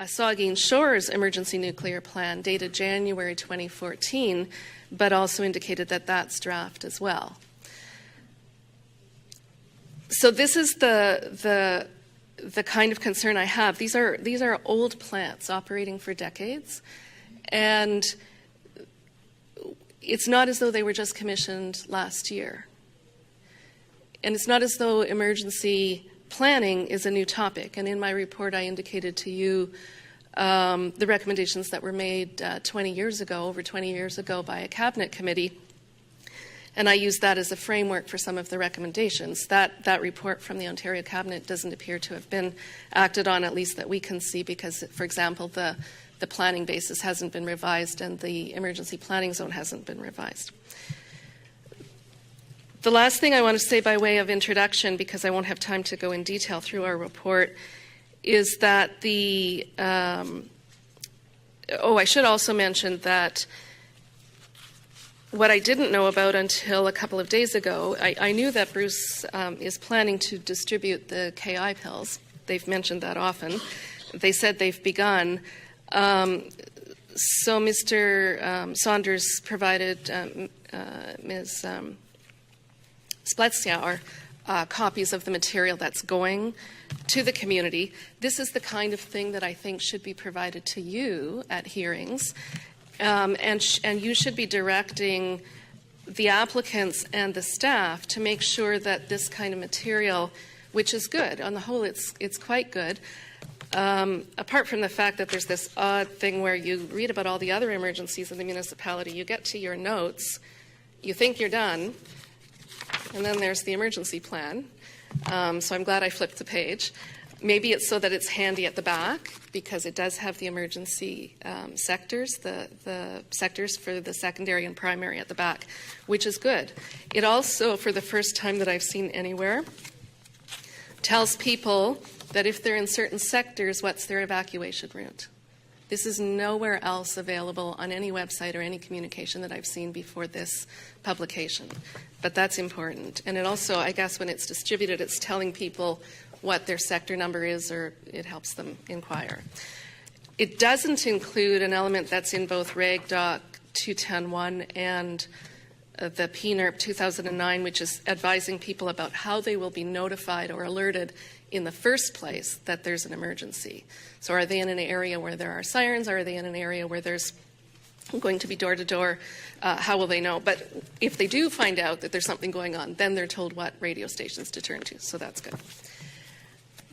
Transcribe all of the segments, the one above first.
Saugeen Shores Emergency Nuclear Plan dated January 2014, but also indicated that that's draft as well. So this is the kind of concern I have. These are old plants operating for decades, and it's not as though they were just commissioned last year. And it's not as though emergency planning is a new topic. And in my report, I indicated to you the recommendations that were made over 20 years ago by a cabinet committee. And I used that as a framework for some of the recommendations. That report from the Ontario Cabinet doesn't appear to have been acted on, at least that we can see, because, for example, the planning basis hasn't been revised and the emergency planning zone hasn't been revised. The last thing I want to say by way of introduction, because I won't have time to go in detail through our report, is that I should also mention that what I didn't know about until a couple of days ago, I knew that Bruce is planning to distribute the KI pills. They've mentioned that often. They said they've begun. So Mr. Saunders provided Ms. Spletziauer copies of the material that's going to the community. This is the kind of thing that I think should be provided to you at hearings. And you should be directing the applicants and the staff to make sure that this kind of material, which is good, on the whole it's quite good, apart from the fact that there's this odd thing where you read about all the other emergencies in the municipality, you get to your notes, you think you're done, and then there's the emergency plan. So I'm glad I flipped the page. Maybe it's so that it's handy at the back, because it does have the emergency sectors, the sectors for the secondary and primary at the back, which is good. It also, for the first time that I've seen anywhere, tells people that if they're in certain sectors, what's their evacuation route. This is nowhere else available on any website or any communication that I've seen before this publication. But that's important. And it also, I guess, when it's distributed, it's telling people what their sector number is, or it helps them inquire. It doesn't include an element that's in both Reg Doc 210.1 and the PNERP 2009, which is advising people about how they will be notified or alerted in the first place that there's an emergency. So are they in an area where there are sirens? Are they in an area where there's going to be door-to-door? How will they know? But if they do find out that there's something going on, then they're told what radio stations to turn to. So that's good.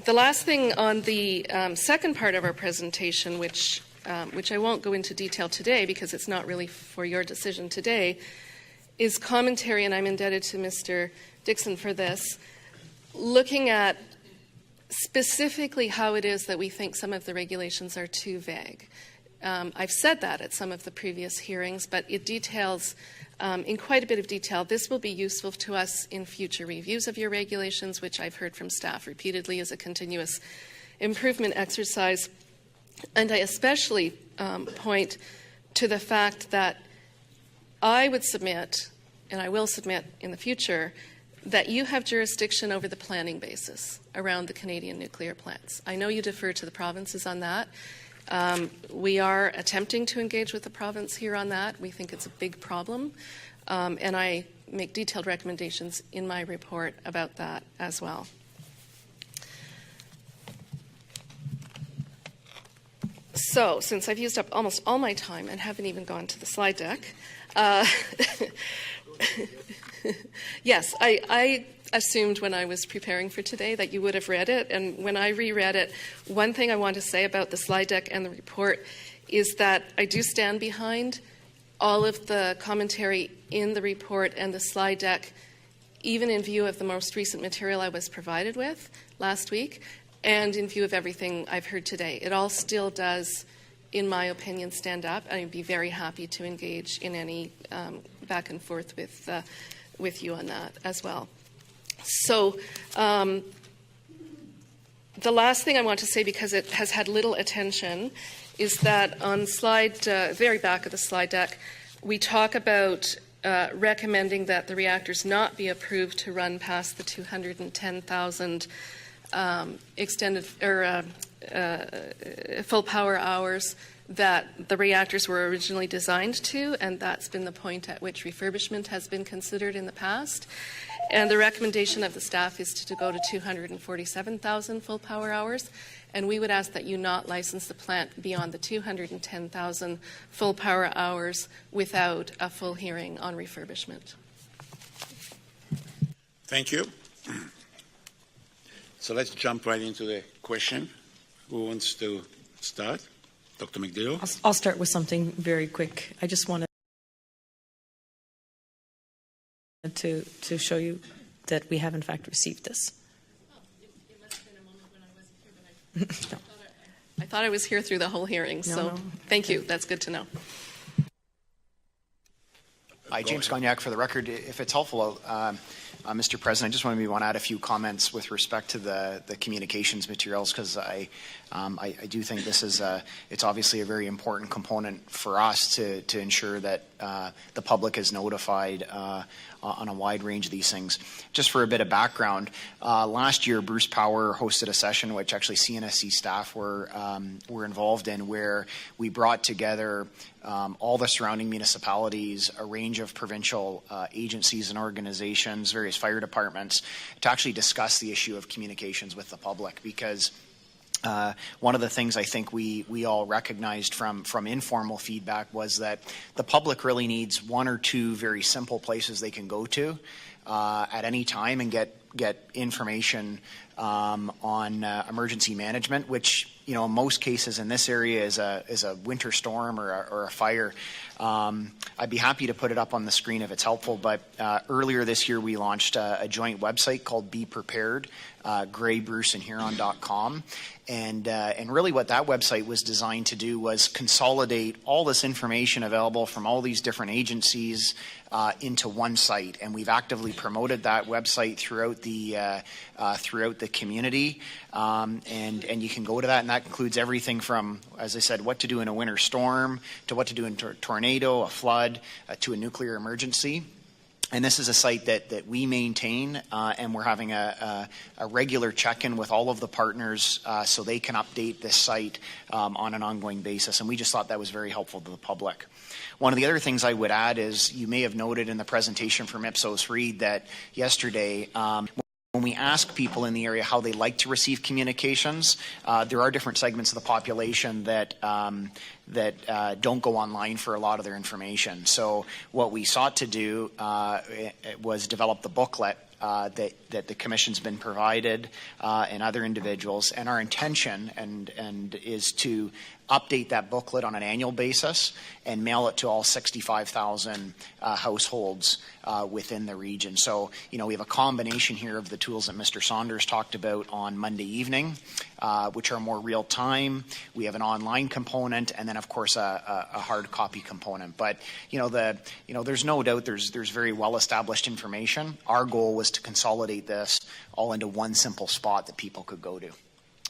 The last thing on the second part of our presentation, which I won't go into detail today because it's not really for your decision today, is commentary, and I'm indebted to Mr. Dixon for this, looking at specifically how it is that we think some of the regulations are too vague. I've said that at some of the previous hearings, but it details in quite a bit of detail. This will be useful to us in future reviews of your regulations, which I've heard from staff repeatedly is a continuous improvement exercise. And I especially point to the fact that I would submit, and I will submit in the future, that you have jurisdiction over the planning basis around the Canadian nuclear plants. I know you defer to the provinces on that. We are attempting to engage with the province here on that. We think it's a big problem, and I make detailed recommendations in my report about that as well. So, since I've used up almost all my time and haven't even gone to the slide deck, yes, I assumed when I was preparing for today that you would have read it, and when I reread it, one thing I want to say about the slide deck and the report is that I do stand behind all of the commentary in the report and the slide deck, even in view of the most recent material I was provided with last week, and in view of everything I've heard today. It all still does, in my opinion, stand up, and I'd be very happy to engage in any back and forth with you on that as well. So the last thing I want to say, because it has had little attention, is that on slide, very back of the slide deck, we talk about recommending that the reactors not be approved to run past the 210,000 extended or full power hours that the reactors were originally designed to, and that's been the point at which refurbishment has been considered in the past. And the recommendation of the staff is to go to 247,000 full power hours, and we would ask that you not license the plant beyond the 210,000 full power hours without a full hearing on refurbishment. Thank you. So let's jump right into the question. Who wants to start? Dr. McDill? I'll start with something very quick. I just wanted to show you that we have in fact received this. It must have been a moment when I wasn't here, but I thought I was here through the whole hearing, so thank you. That's good to know. Hi, James Gagnac for the record. If it's helpful, Mr. President, I just want to add a few comments with respect to the communications materials, because I do think this is it's obviously a very important component for us to ensure that the public is notified on a wide range of these things. Just for a bit of background, last year Bruce Power hosted a session which actually CNSC staff were involved in, where we brought together all the surrounding municipalities, a range of provincial agencies and organizations, various fire departments, to actually discuss the issue of communications with the public, because one of the things I think we all recognized from informal feedback was that the public really needs one or two very simple places they can go to at any time and get information on emergency management, which, you know, in most cases in this area is a winter storm or a fire. I'd be happy to put it up on the screen if it's helpful, but earlier this year we launched a joint website called Be Prepared, GreyBruceandHuron.com. And really what that website was designed to do was consolidate all this information available from all these different agencies into one site. And we've actively promoted that website throughout the community. And you can go to that, and that includes everything from, as I said, what to do in a winter storm, to what to do in a tornado, a flood, to a nuclear emergency. And this is a site that we maintain, and we're having a regular check-in with all of the partners so they can update this site on an ongoing basis. And we just thought that was very helpful to the public. One of the other things I would add is, you may have noted in the presentation from Ipsos Reid that yesterday, when we ask people in the area how they like to receive communications, there are different segments of the population that don't go online for a lot of their information. So what we sought to do was develop the booklet that the Commission's been provided and other individuals, and our intention and is to update that booklet on an annual basis and mail it to all 65,000 households within the region. So, you know, we have a combination here of the tools that Mr. Saunders talked about on Monday evening, which are more real time. We have an online component, and then of course a hard copy component. But there's no doubt there's very well established information. Our goal was to consolidate this all into one simple spot that people could go to.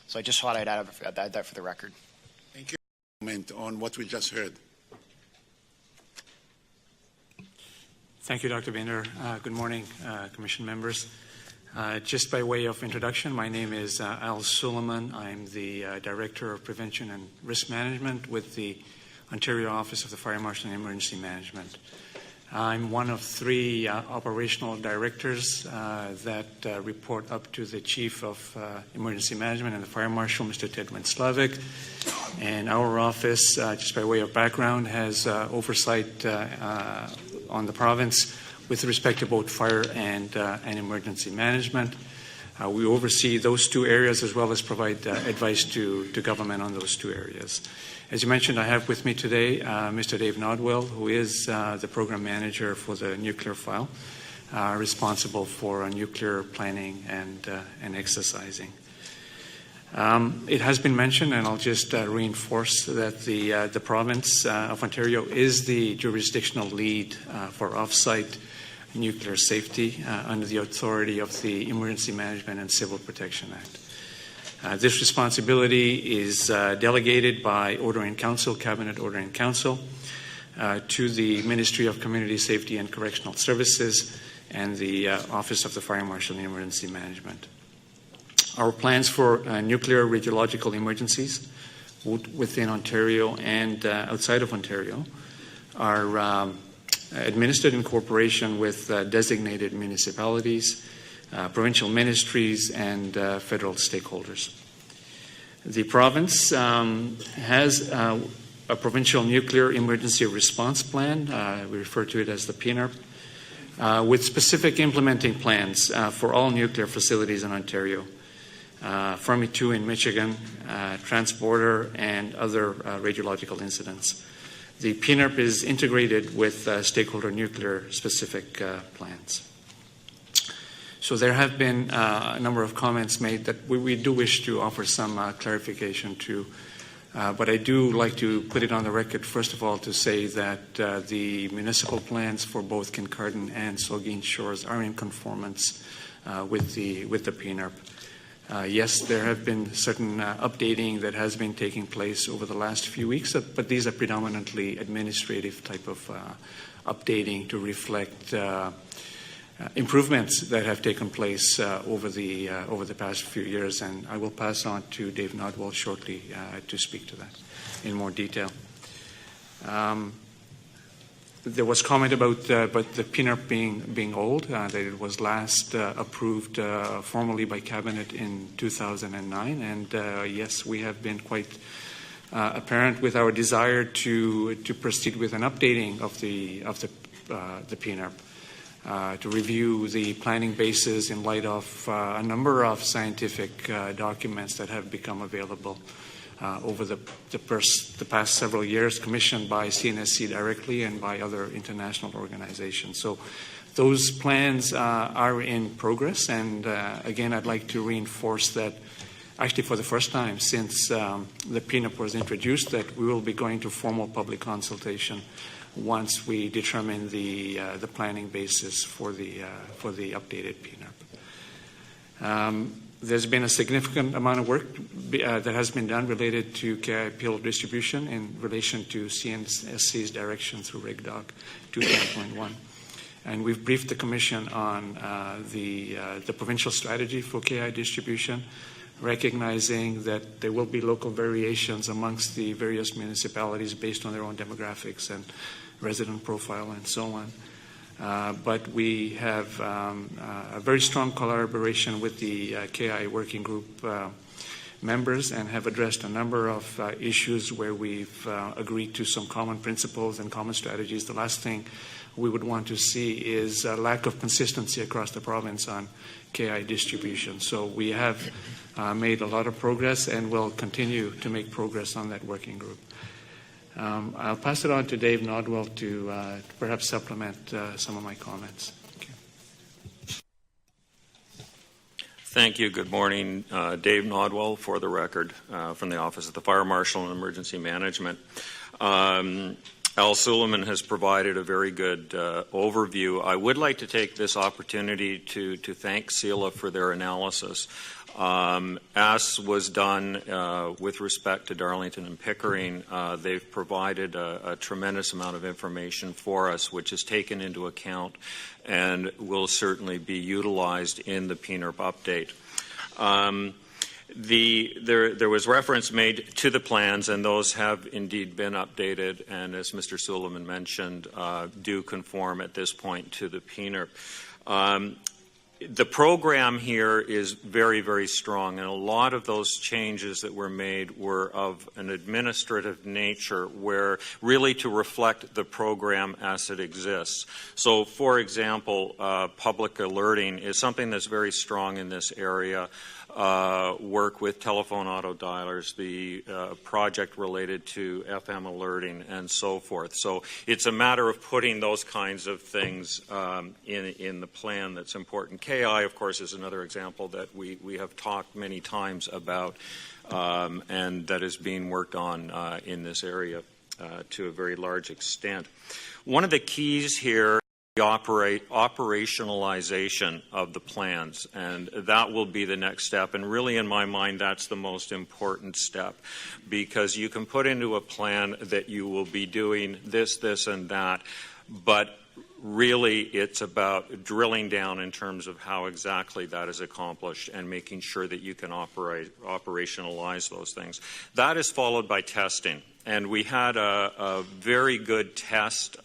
So I just thought I'd add that for the record. Thank you. Comment on what we just heard. Thank you, Dr. Binder. Good morning, Commission members. Just by way of introduction, my name is Al Suleiman. I'm the Director of Prevention and Risk Management with the Ontario Office of the Fire Marshal and Emergency Management. I'm one of three operational directors that report up to the Chief of Emergency Management and the Fire Marshal, Mr. Ted Wenslavik. And our office, just by way of background, has oversight on the province with respect to both fire and emergency management. We oversee those two areas as well as provide advice to government on those two areas. As you mentioned, I have with me today Mr. Dave Nodwell, who is the program manager for the nuclear file, responsible for nuclear planning and exercising. It has been mentioned, and I'll just reinforce that the province of Ontario is the jurisdictional lead for off-site nuclear safety under the authority of the Emergency Management and Civil Protection Act. This responsibility is delegated by Order in Council, Cabinet Order in Council, to the Ministry of Community Safety and Correctional Services and the Office of the Fire Marshal and Emergency Management. Our plans for nuclear radiological emergencies within Ontario and outside of Ontario are administered in cooperation with designated municipalities, provincial ministries, and federal stakeholders. The province has a provincial nuclear emergency response plan. We refer to it as the PNERP, with specific implementing plans for all nuclear facilities in Ontario, Fermi 2 in Michigan, Transborder, and other radiological incidents. The PNERP is integrated with stakeholder nuclear specific plans. So there have been a number of comments made that we do wish to offer some clarification to. But I do like to put it on the record, first of all, to say that the municipal plans for both Kincardine and Saugeen Shores are in conformance with the PNERP. Yes, there have been certain updating that has been taking place over the last few weeks, but these are predominantly administrative type of updating to reflect improvements that have taken place over the past few years, and I will pass on to Dave Nodwell shortly to speak to that in more detail. There was comment about the PNERP being old, that it was last approved formally by Cabinet in 2009, and yes, we have been quite apparent with our desire to proceed with an updating of the PNERP. To review the planning basis in light of a number of scientific documents that have become available over the past several years, commissioned by CNSC directly and by other international organizations. So those plans are in progress, and again, I'd like to reinforce that actually for the first time since the PNERP was introduced, that we will be going to formal public consultation once we determine the planning basis for the updated PNERP. There's been a significant amount of work that has been done related to KI payload distribution in relation to CNSC's direction through Reg Doc 210.1. And we've briefed the Commission on the provincial strategy for KI distribution, recognizing that there will be local variations amongst the various municipalities based on their own demographics and resident profile and so on. But we have a very strong collaboration with the KI working group members and have addressed a number of issues where we've agreed to some common principles and common strategies. The last thing we would want to see is a lack of consistency across the province on KI distribution. So we have made a lot of progress and will continue to make progress on that working group. I'll pass it on to Dave Nodwell to perhaps supplement some of my comments. Thank you. Good morning. Dave Nodwell, for the record, from the Office of the Fire Marshal and Emergency Management. Al Suleiman has provided a very good overview. I would like to take this opportunity to thank CELA for their analysis. As was done with respect to Darlington and Pickering, they've provided a tremendous amount of information for us, which is taken into account and will certainly be utilized in the PNERP update. There was reference made to the plans, and those have indeed been updated, and as Mr. Suleiman mentioned, do conform at this point to the PNERP. The program here is very, very strong, and a lot of those changes that were made were of an administrative nature, where really to reflect the program as it exists. So, for example, public alerting is something that's very strong in this area. Work with telephone auto dialers, the project related to FM alerting, and so forth. So it's a matter of putting those kinds of things in the plan that's important. KI, of course, is another example that we have talked many times about, and that is being worked on in this area to a very large extent. One of the keys here, operationalization of the plans, and that will be the next step. And really, in my mind, that's the most important step, because you can put into a plan that you will be doing this, and that, but really it's about drilling down in terms of how exactly that is accomplished and making sure that you can operationalize those things. That is followed by testing. And we had a very good test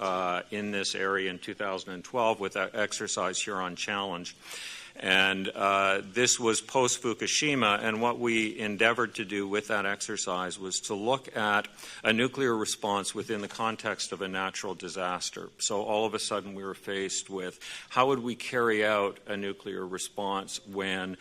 in this area in 2012 with that Exercise Huron Challenge. And this was post-Fukushima, and what we endeavored to do with that exercise was to look at a nuclear response within the context of a natural disaster. So all of a sudden we were faced with how would we carry out a nuclear response when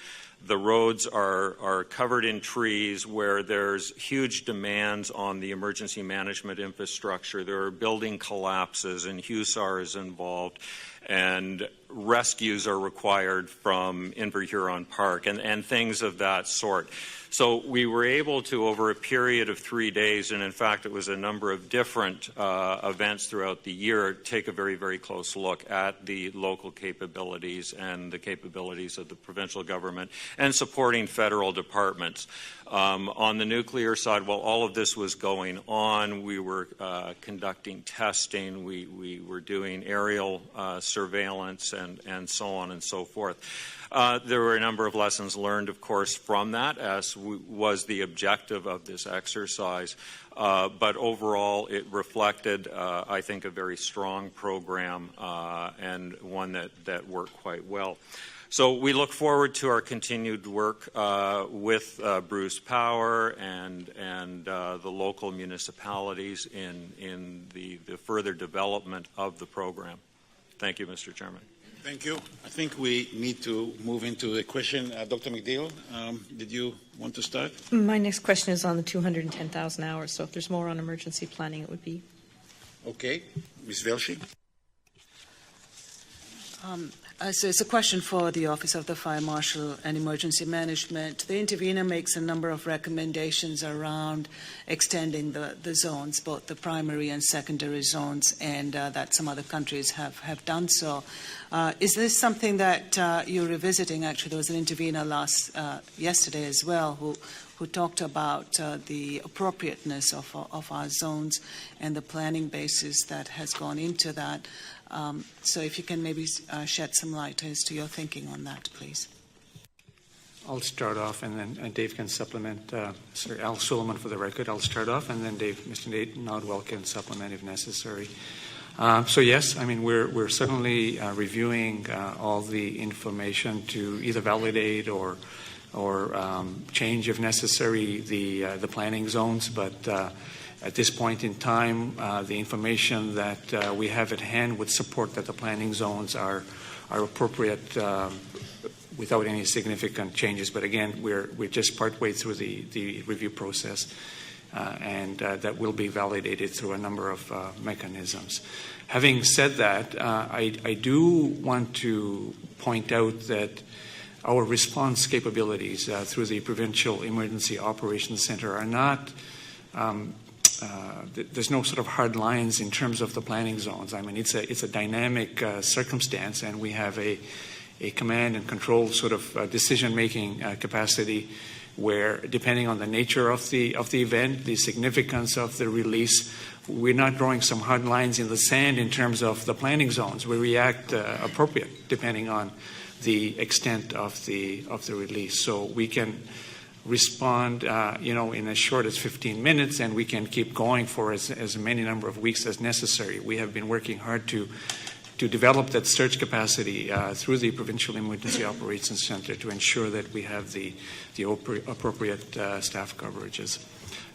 the roads are covered in trees, where there's huge demands on the emergency management infrastructure, there are building collapses and HUSAR is involved, and rescues are required from Inver Huron Park and things of that sort. So we were able to, over a period of 3 days, and in fact it was a number of different events throughout the year, take a very, very close look at the local capabilities and the capabilities of the provincial government and supporting federal departments. On the nuclear side, while all of this was going on, we were conducting testing, we were doing aerial surveillance and so on and so forth. There were a number of lessons learned, of course, from that, as was the objective of this exercise. But overall, it reflected, I think, a very strong program and one that worked quite well. So we look forward to our continued work with Bruce Power and the local municipalities in the further development of the program. Thank you, Mr. Chairman. Thank you. I think we need to move into the question. Dr. McNeil, did you want to start? My next question is on the 210,000 hours. So if there's more on emergency planning, it would be. Okay. Ms. Velshi? So it's a question for the Office of the Fire Marshal and Emergency Management. The intervener makes a number of recommendations around extending the zones, both the primary and secondary zones, and that some other countries have done so. Is this something that you're revisiting? Actually, there was an intervener yesterday as well who talked about the appropriateness of our zones and the planning basis that has gone into that. So if you can maybe shed some light as to your thinking on that, please. I'll start off, and then Dave can supplement. Sorry, Al Suleiman for the record. I'll start off, and then Mr. Nate Nodwell can supplement if necessary. So yes, I mean we're certainly reviewing all the information to either validate or change, if necessary, the planning zones, but. At this point in time, the information that we have at hand would support that the planning zones are appropriate without any significant changes. But again, we're just partway through the review process, and that will be validated through a number of mechanisms. Having said that, I do want to point out that our response capabilities through the Provincial Emergency Operations Center are not there's no sort of hard lines in terms of the planning zones. I mean, it's a dynamic circumstance, and we have a command and control sort of decision-making capacity where, depending on the nature of the event, the significance of the release, we're not drawing some hard lines in the sand in terms of the planning zones. We react appropriate depending on the extent of the release. So we can respond, in as short as 15 minutes, and we can keep going for as many number of weeks as necessary. We have been working hard to develop that surge capacity through the Provincial Emergency Operations Center to ensure that we have the appropriate staff coverages.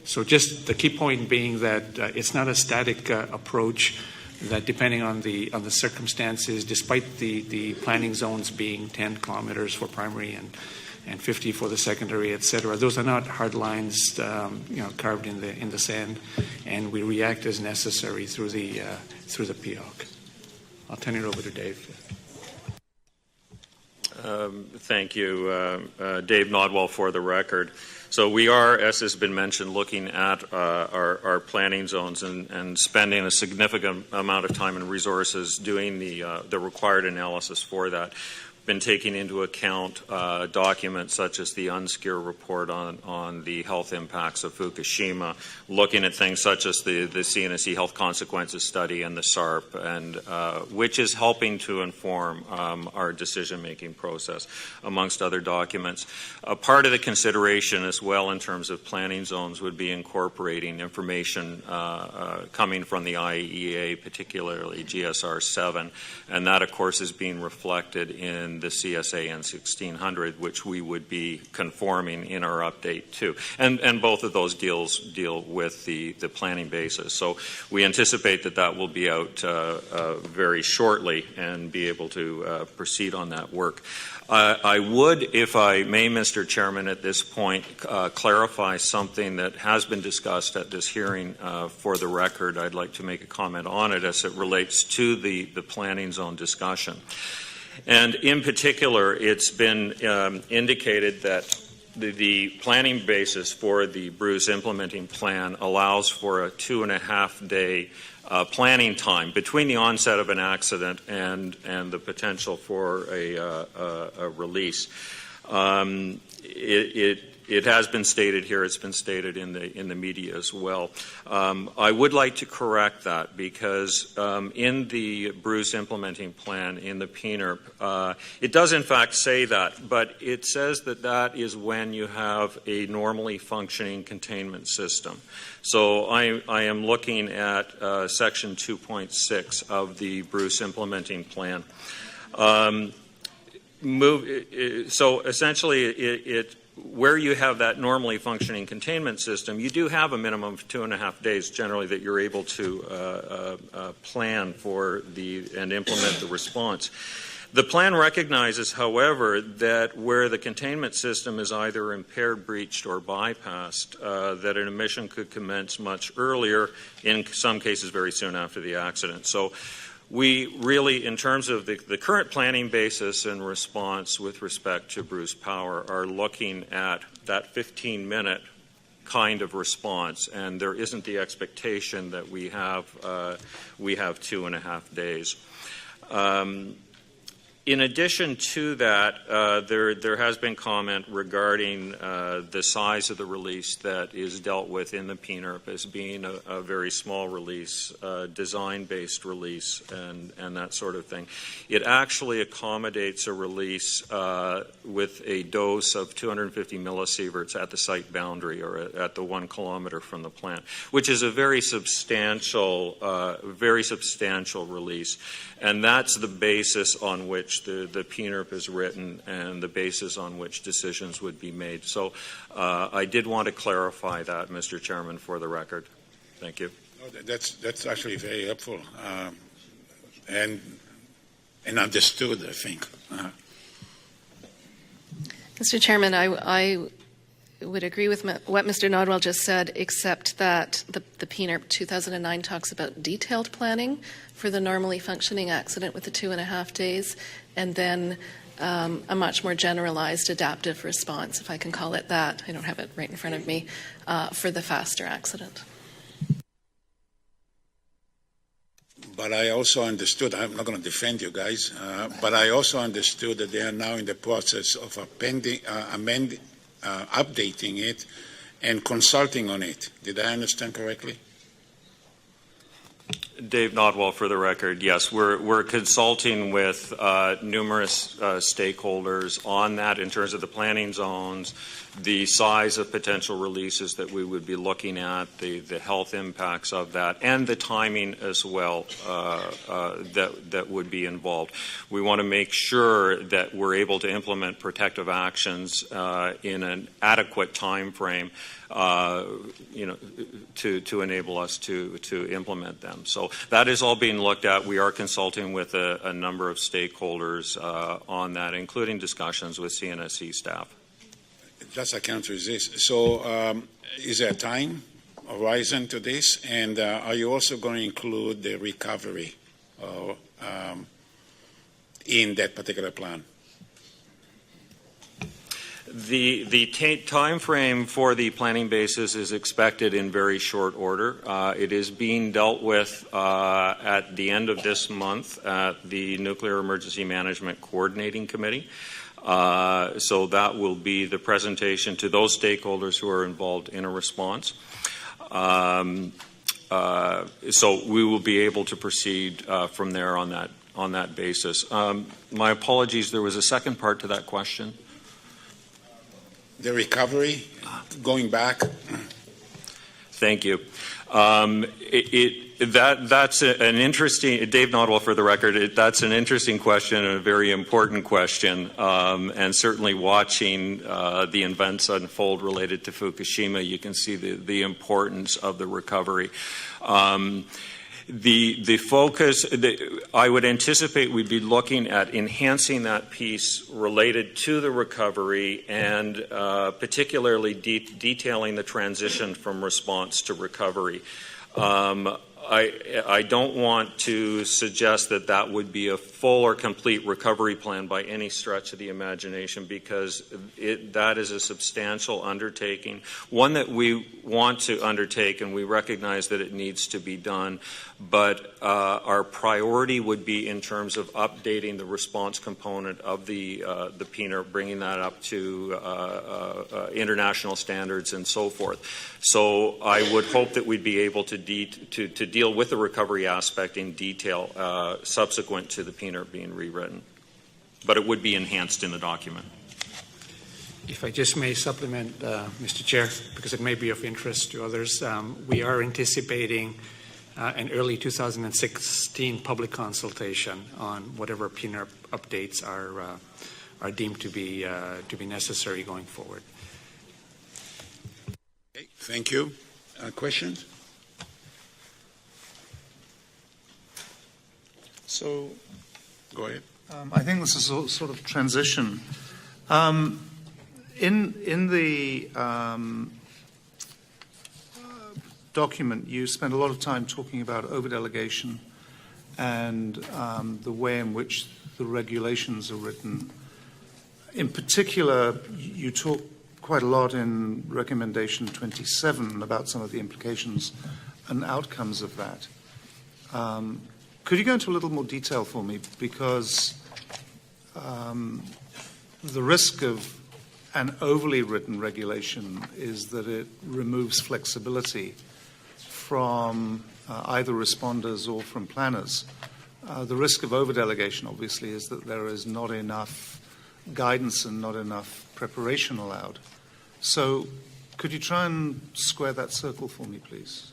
So just the key point being that it's not a static approach, that depending on the circumstances, despite the planning zones being 10 kilometers for primary and 50 for the secondary, et cetera. Those are not hard lines, carved in the sand, and we react as necessary through the PEOC. I'll turn it over to Dave. Thank you, Dave Nodwell, for the record. So we are, as has been mentioned, looking at our planning zones and spending a significant amount of time and resources doing the required analysis for that. been taking into account documents such as the UNSCEAR report on the health impacts of Fukushima, looking at things such as the CNSE health consequences study and the SARP, and which is helping to inform our decision-making process, amongst other documents. A part of the consideration as well in terms of planning zones would be incorporating information coming from the IEA, particularly GSR 7, and that, of course, is being reflected in the CSA N1600, which we would be conforming in our update to. And both of those deal with the planning basis. So we anticipate that will be out very shortly and be able to proceed on that work. I would, if I may, Mr. Chairman, at this point, clarify something that has been discussed at this hearing for the record. I'd like to make a comment on it as it relates to the planning zone discussion. And in particular, it's been indicated that the planning basis for the Bruce implementing plan allows for a 2.5-day planning time between the onset of an accident and the potential for a release. It has been stated here, it's been stated in the media as well. I would like to correct that because in the Bruce implementing plan in the PNERP, it does in fact say that, but it says that is when you have a normally functioning containment system. So I am looking at section 2.6 of the Bruce implementing plan. So essentially where you have that normally functioning containment system, you do have a minimum of 2.5 days generally that you're able to plan for and implement the response. The plan recognizes, however, that where the containment system is either impaired, breached, or bypassed, that an emission could commence much earlier, in some cases very soon after the accident. So we really, in terms of the current planning basis and response with respect to Bruce Power, are looking at that 15-minute kind of response, and there isn't the expectation that we have 2.5 days. In addition to that, there has been comment regarding the size of the release that is dealt with in the PNERP as being a very small release, design-based release, and that sort of thing. It actually accommodates a release with a dose of 250 millisieverts at the site boundary or at the 1 kilometer from the plant, which is a very substantial release. And that's the basis on which the PNERP is written and the basis on which decisions would be made. So I did want to clarify that, Mr. Chairman, for the record. Thank you. No, that's actually very helpful and understood, I think. Mr. Chairman, I would agree with what Mr. Nodwell just said, except that the PNERP 2009 talks about detailed planning for the normally functioning accident with the 2.5 days, and then a much more generalized adaptive response, if I can call it that. I don't have it right in front of me, for the faster accident. But I also understood, I'm not going to defend you guys, but I also understood that they are now in the process of updating it and consulting on it. Did I understand correctly? Dave Nodwell, for the record, yes. We're consulting with numerous stakeholders on that in terms of the planning zones, the size of potential releases that we would be looking at, the health impacts of that, and the timing as well that would be involved. We want to make sure that we're able to implement protective actions in an adequate time frame to enable us to implement them. So that is all being looked at. We are consulting with a number of stakeholders on that, including discussions with CNSE staff. Just I can't resist. So is there a time horizon to this? And are you also going to include the recovery in that particular plan? The time frame for the planning basis is expected in very short order. It is being dealt with at the end of this month at the Nuclear Emergency Management Coordinating Committee. So that will be the presentation to those stakeholders who are involved in a response. So we will be able to proceed from there on that basis. My apologies, there was a second part to that question. The recovery, going back. Thank you. That's an interesting, Dave Nodwell for the record, that's an interesting question and a very important question. And certainly watching the events unfold related to Fukushima, you can see the importance of the recovery. The focus, I would anticipate we'd be looking at enhancing that piece related to the recovery and particularly detailing the transition from response to recovery. I don't want to suggest that that would be a full or complete recovery plan by any stretch of the imagination, because that is a substantial undertaking, one that we want to undertake and we recognize that it needs to be done. But our priority would be in terms of updating the response component of the PNER, bringing that up to international standards and so forth. So I would hope that we'd be able to deal with the recovery aspect in detail subsequent to the PNER being rewritten. But it would be enhanced in the document. If I just may supplement, Mr. Chair, because it may be of interest to others, we are anticipating an early 2016 public consultation on whatever PNER updates are deemed to be necessary going forward. Okay, thank you. Questions? So, Go ahead. I think this is a sort of transition. In the document, you spent a lot of time talking about overdelegation and the way in which the regulations are written. In particular, you talk quite a lot in Recommendation 27 about some of the implications and outcomes of that. Could you go into a little more detail for me? Because the risk of an overly written regulation is that it removes flexibility from either responders or from planners. The risk of overdelegation, obviously, is that there is not enough guidance and not enough preparation allowed. So could you try and square that circle for me, please?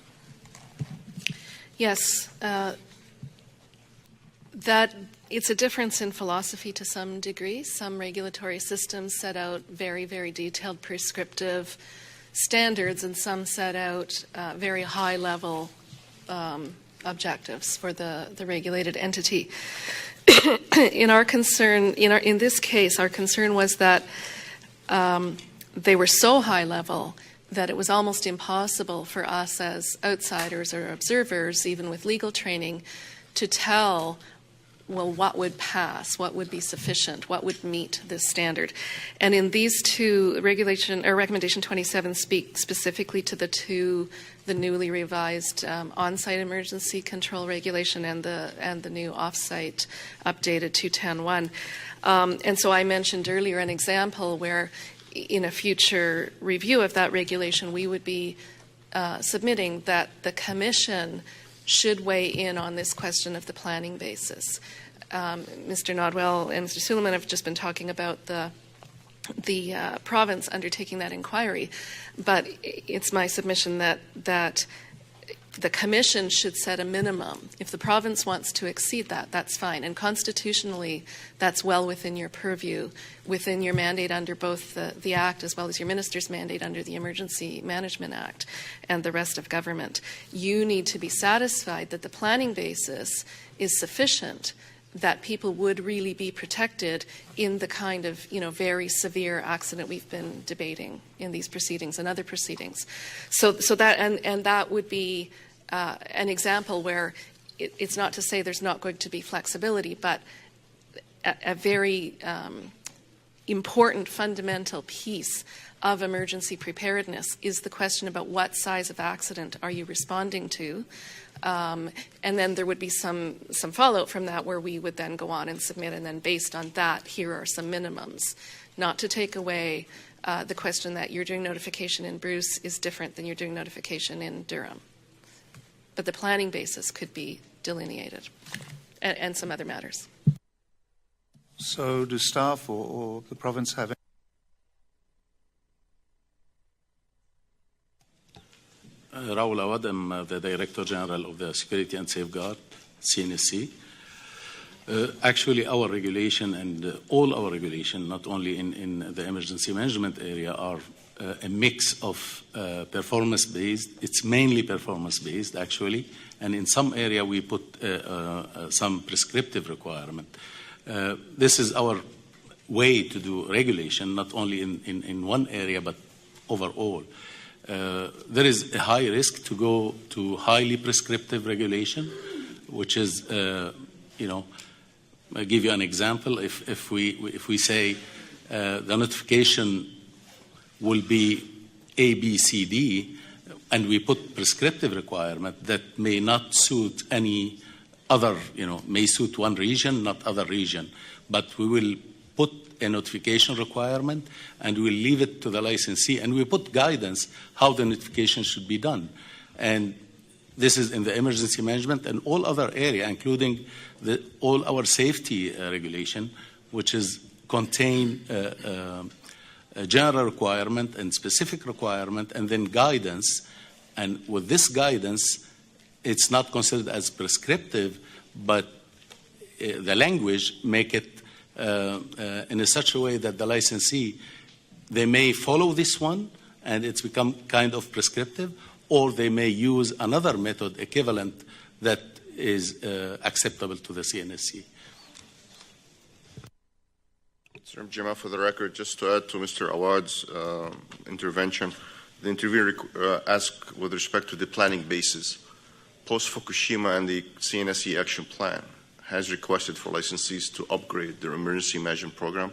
Yes. That it's a difference in philosophy to some degree. Some regulatory systems set out very, very detailed prescriptive standards, and some set out very high-level objectives for the regulated entity. In this case, our concern was that they were so high-level that it was almost impossible for us as outsiders or observers, even with legal training, to tell, well, what would pass, what would be sufficient, what would meet this standard. And in these two, Recommendation 27 speaks specifically to the newly revised on-site emergency control regulation and the new off-site updated 210.1. And so I mentioned earlier an example where in a future review of that regulation, we would be submitting that the Commission should weigh in on this question of the planning basis. Mr. Nodwell and Mr. Suleiman have just been talking about the province undertaking that inquiry, but it's my submission that the Commission should set a minimum. If the province wants to exceed that, that's fine. And constitutionally, that's well within your purview, within your mandate under both the Act as well as your minister's mandate under the Emergency Management Act and the rest of government. You need to be satisfied that the planning basis is sufficient, that people would really be protected in the kind of, very severe accident we've been debating in these proceedings and other proceedings. So that, and that would be an example where it's not to say there's not going to be flexibility, but a very important fundamental piece of emergency preparedness is the question about what size of accident are you responding to. And then there would be some fallout from that where we would then go on and submit, and then based on that, here are some minimums. Not to take away the question that you're doing notification in Bruce is different than you're doing notification in Durham. But the planning basis could be delineated, and some other matters. So do staff or the province have Raul Awad, I'm the Director General of the Security and Safeguard, CNSC. Actually, our regulation and all our regulation, not only in the emergency management area, are a mix of performance-based. It's mainly performance-based, actually, and in some area we put some prescriptive requirement. This is our way to do regulation, not only in one area, but overall. There is a high risk to go to highly prescriptive regulation, which is, I'll give you an example. If we say the notification will be A, B, C, D, and we put prescriptive requirement that may not suit any other, may suit one region, not other region, but we will put a notification requirement and we'll leave it to the licensee, and we put guidance how the notification should be done. And this is in the emergency management and all other area, including all our safety regulation, which is contain a general requirement and specific requirement, and then guidance. And with this guidance, it's not considered as prescriptive, but the language make it in such a way that the licensee, they may follow this one and it's become kind of prescriptive, or they may use another method equivalent that is acceptable to the CNSC. Sir Jima, for the record, just to add to Mr. Awad's intervention, the interviewer asked with respect to the planning basis. Post-Fukushima and the CNSC action plan has requested for licensees to upgrade their emergency management program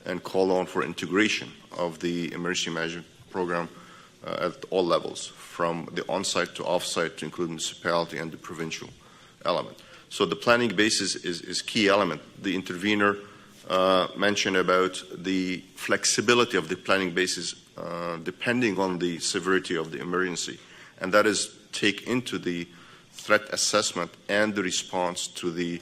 and call on for integration of the emergency management program at all levels, from the on-site to off-site to include municipality and the provincial element. So the planning basis is key element. The intervener mentioned about the flexibility of the planning basis depending on the severity of the emergency, and that is take into the threat assessment and the response to the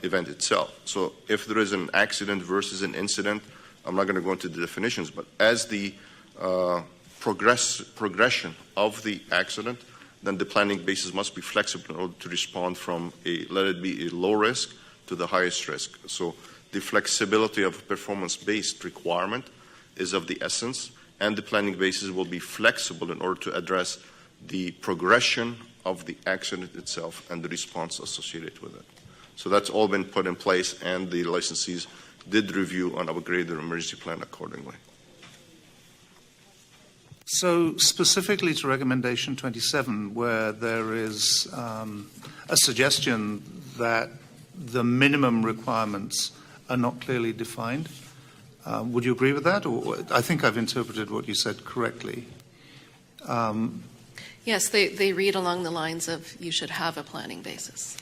event itself. So if there is an accident versus an incident, I'm not going to go into the definitions, but as the progression of the accident, then the planning basis must be flexible in order to respond from let it be a low risk to the highest risk. So the flexibility of performance-based requirement is of the essence, and the planning basis will be flexible in order to address the progression of the accident itself and the response associated with it. So that's all been put in place, and the licensees did review and upgrade their emergency plan accordingly. So specifically to recommendation 27, where there is a suggestion that the minimum requirements are not clearly defined, would you agree with that? Or I think I've interpreted what you said correctly. Yes, they read along the lines of you should have a planning basis.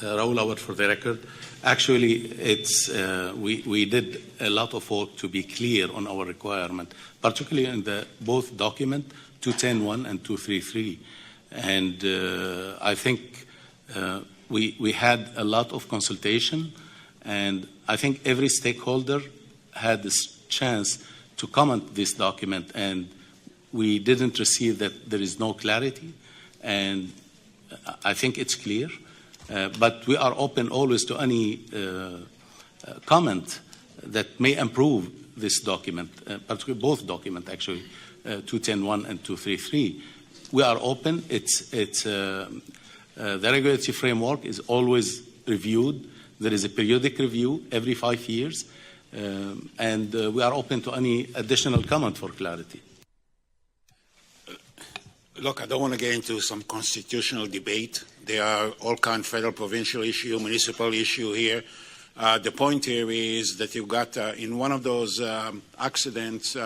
Raul Awad, for the record. Actually, it's we did a lot of work to be clear on our requirement, particularly in the both document 210.1 and 233, and I think we had a lot of consultation, and I think every stakeholder had this chance to comment this document, and we didn't receive that there is no clarity, and I think it's clear. But we are open always to any comment that may improve this document, particularly both documents, actually, 210.1 and 233. We are open. The regulatory framework is always reviewed. There is a periodic review every 5 years, and we are open to any additional comment for clarity. Look, I don't want to get into some constitutional debate. There are all kinds of federal, provincial issue, municipal issue here. The point here is that you got in one of those accidents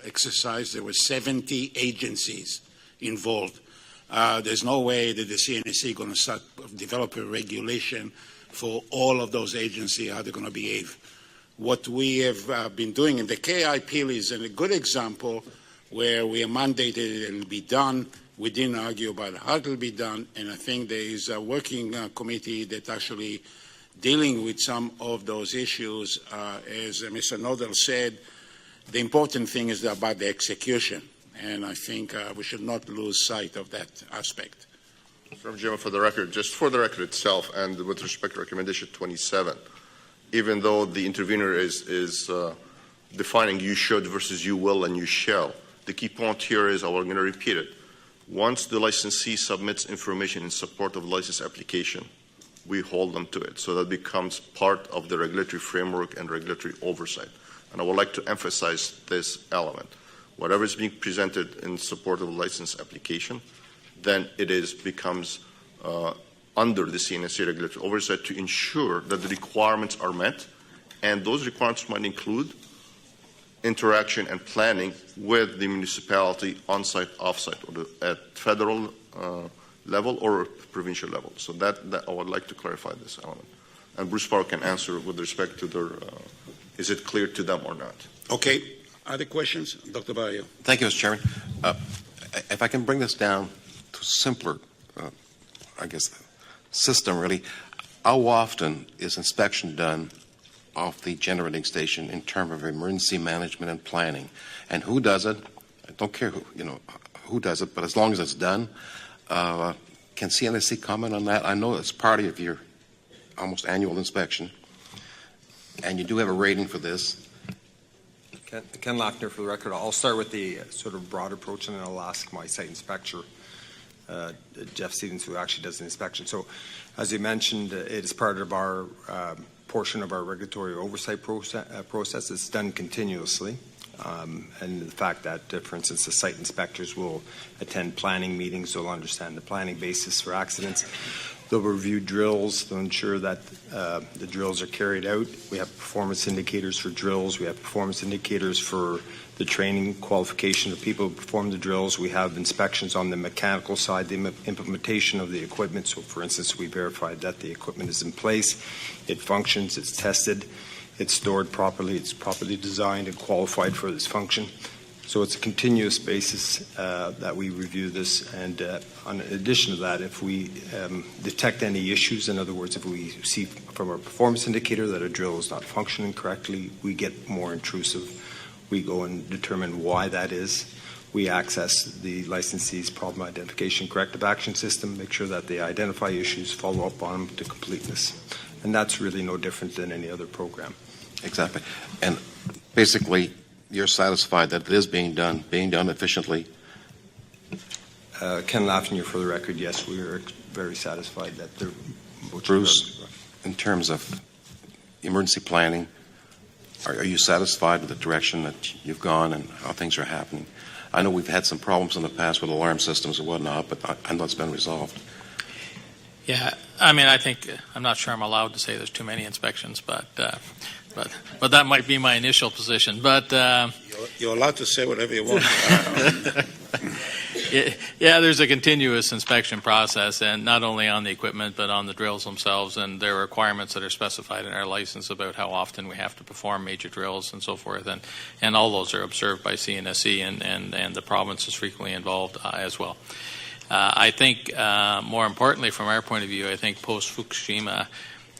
exercise, there were 70 agencies involved. There's no way that the CNSC is going to start develop a regulation for all of those agencies, how they're going to behave. What we have been doing, and the KI appeal is a good example where we are mandated it will be done. We didn't argue about how it will be done, and I think there is a working committee that actually dealing with some of those issues. As Mr. Nodal said, the important thing is about the execution, and I think we should not lose sight of that aspect. From Jim, for the record, just for the record itself, and with respect to recommendation 27, even though the intervener is defining you should versus you will and you shall, the key point here is, I'm going to repeat it, once the licensee submits information in support of license application, we hold them to it. So that becomes part of the regulatory framework and regulatory oversight. And I would like to emphasize this element. Whatever is being presented in support of a license application, then it becomes under the CNSC regulatory oversight to ensure that the requirements are met, and those requirements might include interaction and planning with the municipality on-site, off-site, or at federal level or provincial level. So that I would like to clarify this element. And Bruce Park can answer with respect to their, is it clear to them or not? Okay. Other questions? Dr. Barrio. Thank you, Mr. Chairman. If I can bring this down to a simpler, system really, how often is inspection done of the generating station in terms of emergency management and planning? And who does it? I don't care who does it, but as long as it's done, can CNSC comment on that? I know it's part of your almost annual inspection, and you do have a rating for this. Ken Lackner for the record. I'll start with the sort of broad approach, and then I'll ask my site inspector, Jeff Stevens, who actually does the inspection. So, as you mentioned, it is part of our portion of our regulatory oversight process. It's done continuously. And the fact that, for instance, the site inspectors will attend planning meetings, they'll understand the planning basis for accidents. They'll review drills. They'll ensure that the drills are carried out. We have performance indicators for drills. We have performance indicators for the training qualification of people who perform the drills. We have inspections on the mechanical side, the implementation of the equipment. So, for instance, we verified that the equipment is in place, it functions, it's tested, it's stored properly, it's properly designed and qualified for this function. So it's a continuous basis that we review this, and in addition to that, if we detect any issues, in other words, if we see from our performance indicator that a drill is not functioning correctly, we get more intrusive. We go and determine why that is. We access the licensee's problem identification corrective action system, make sure that they identify issues, follow up on them to completeness. And that's really no different than any other program. Exactly. And basically, you're satisfied that it is being done efficiently? Ken Lafreniere, for the record, yes, we are very satisfied that they're... Bruce, in terms of emergency planning, are you satisfied with the direction that you've gone and how things are happening? I know we've had some problems in the past with alarm systems and whatnot, but I know it's been resolved. Yeah, I mean, I think, I'm not sure I'm allowed to say there's too many inspections, but that might be my initial position. But you're allowed to say whatever you want. Yeah, there's a continuous inspection process, and not only on the equipment, but on the drills themselves, and there are requirements that are specified in our license about how often we have to perform major drills and so forth, and all those are observed by CNSC, and the province is frequently involved as well. I think, more importantly, from our point of view, I think post-Fukushima,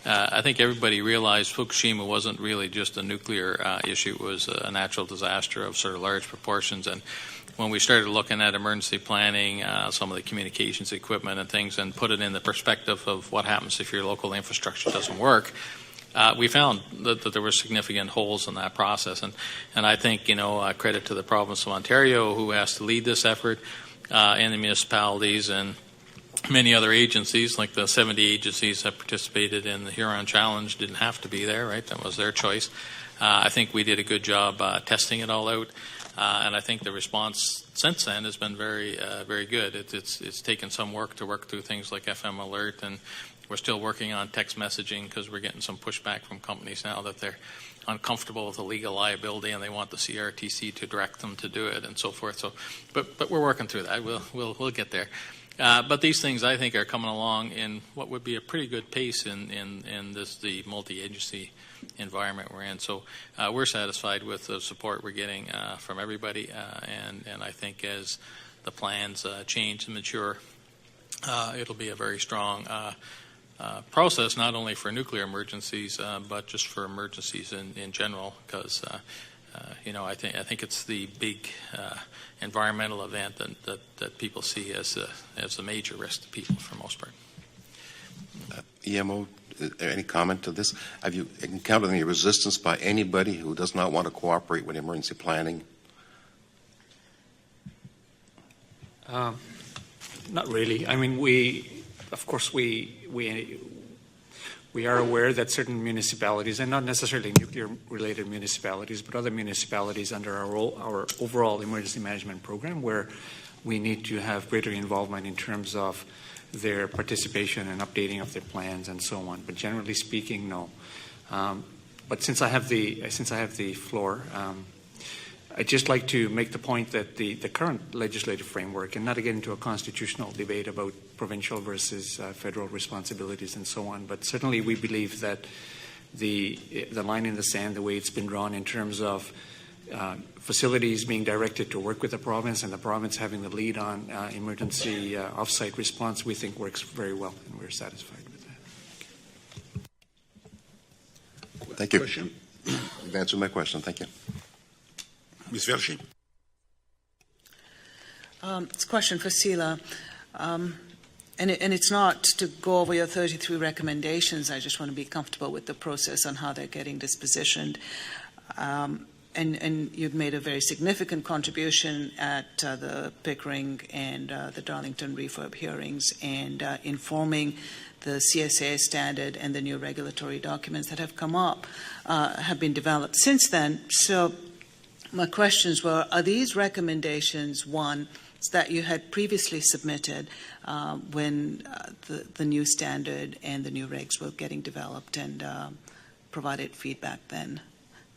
I think everybody realized Fukushima wasn't really just a nuclear issue. It was a natural disaster of sort of large proportions. And when we started looking at emergency planning, some of the communications equipment and things, and put it in the perspective of what happens if your local infrastructure doesn't work, we found that there were significant holes in that process. And I think, credit to the province of Ontario, who has to lead this effort, and the municipalities and many other agencies, like the 70 agencies that participated in the Huron Challenge, didn't have to be there, right? That was their choice. I think we did a good job testing it all out, and I think the response since then has been very, very good. It's taken some work to work through things like FM Alert We're still working on text messaging because we're getting some pushback from companies now that they're uncomfortable with the legal liability and they want the CRTC to direct them to do it and so forth. So, but we're working through that. We'll get there. But these things, I think, are coming along in what would be a pretty good pace in the multi-agency environment we're in. So we're satisfied with the support we're getting from everybody, and I think as the plans change and mature, it'll be a very strong process, not only for nuclear emergencies, but just for emergencies in general, because I think it's the big environmental event that people see as a major risk to people for the most part. EMO, any comment to this? Have you encountered any resistance by anybody who does not want to cooperate with emergency planning? Not really. I mean, we are aware that certain municipalities, and not necessarily nuclear-related municipalities, but other municipalities under our overall emergency management program, where we need to have greater involvement in terms of their participation and updating of their plans and so on. But generally speaking, no. But since I have the floor, I'd just like to make the point that the current legislative framework, and not to get into a constitutional debate about provincial versus federal responsibilities and so on, but certainly we believe that the line in the sand, the way it's been drawn in terms of facilities being directed to work with the province and the province having the lead on emergency off-site response, we think works very well, and we're satisfied with that. Thank you. Question? You've answered my question. Thank you. Ms. Velshi? It's a question for Sila. And it's not to go over your 33 recommendations. I just want to be comfortable with the process on how they're getting dispositioned. And you've made a very significant contribution at the Pickering and the Darlington refurb hearings and informing the CSA standard and the new regulatory documents that have come up have been developed since then. So my questions were, are these recommendations, one, that you had previously submitted when the new standard and the new regs were getting developed and provided feedback then?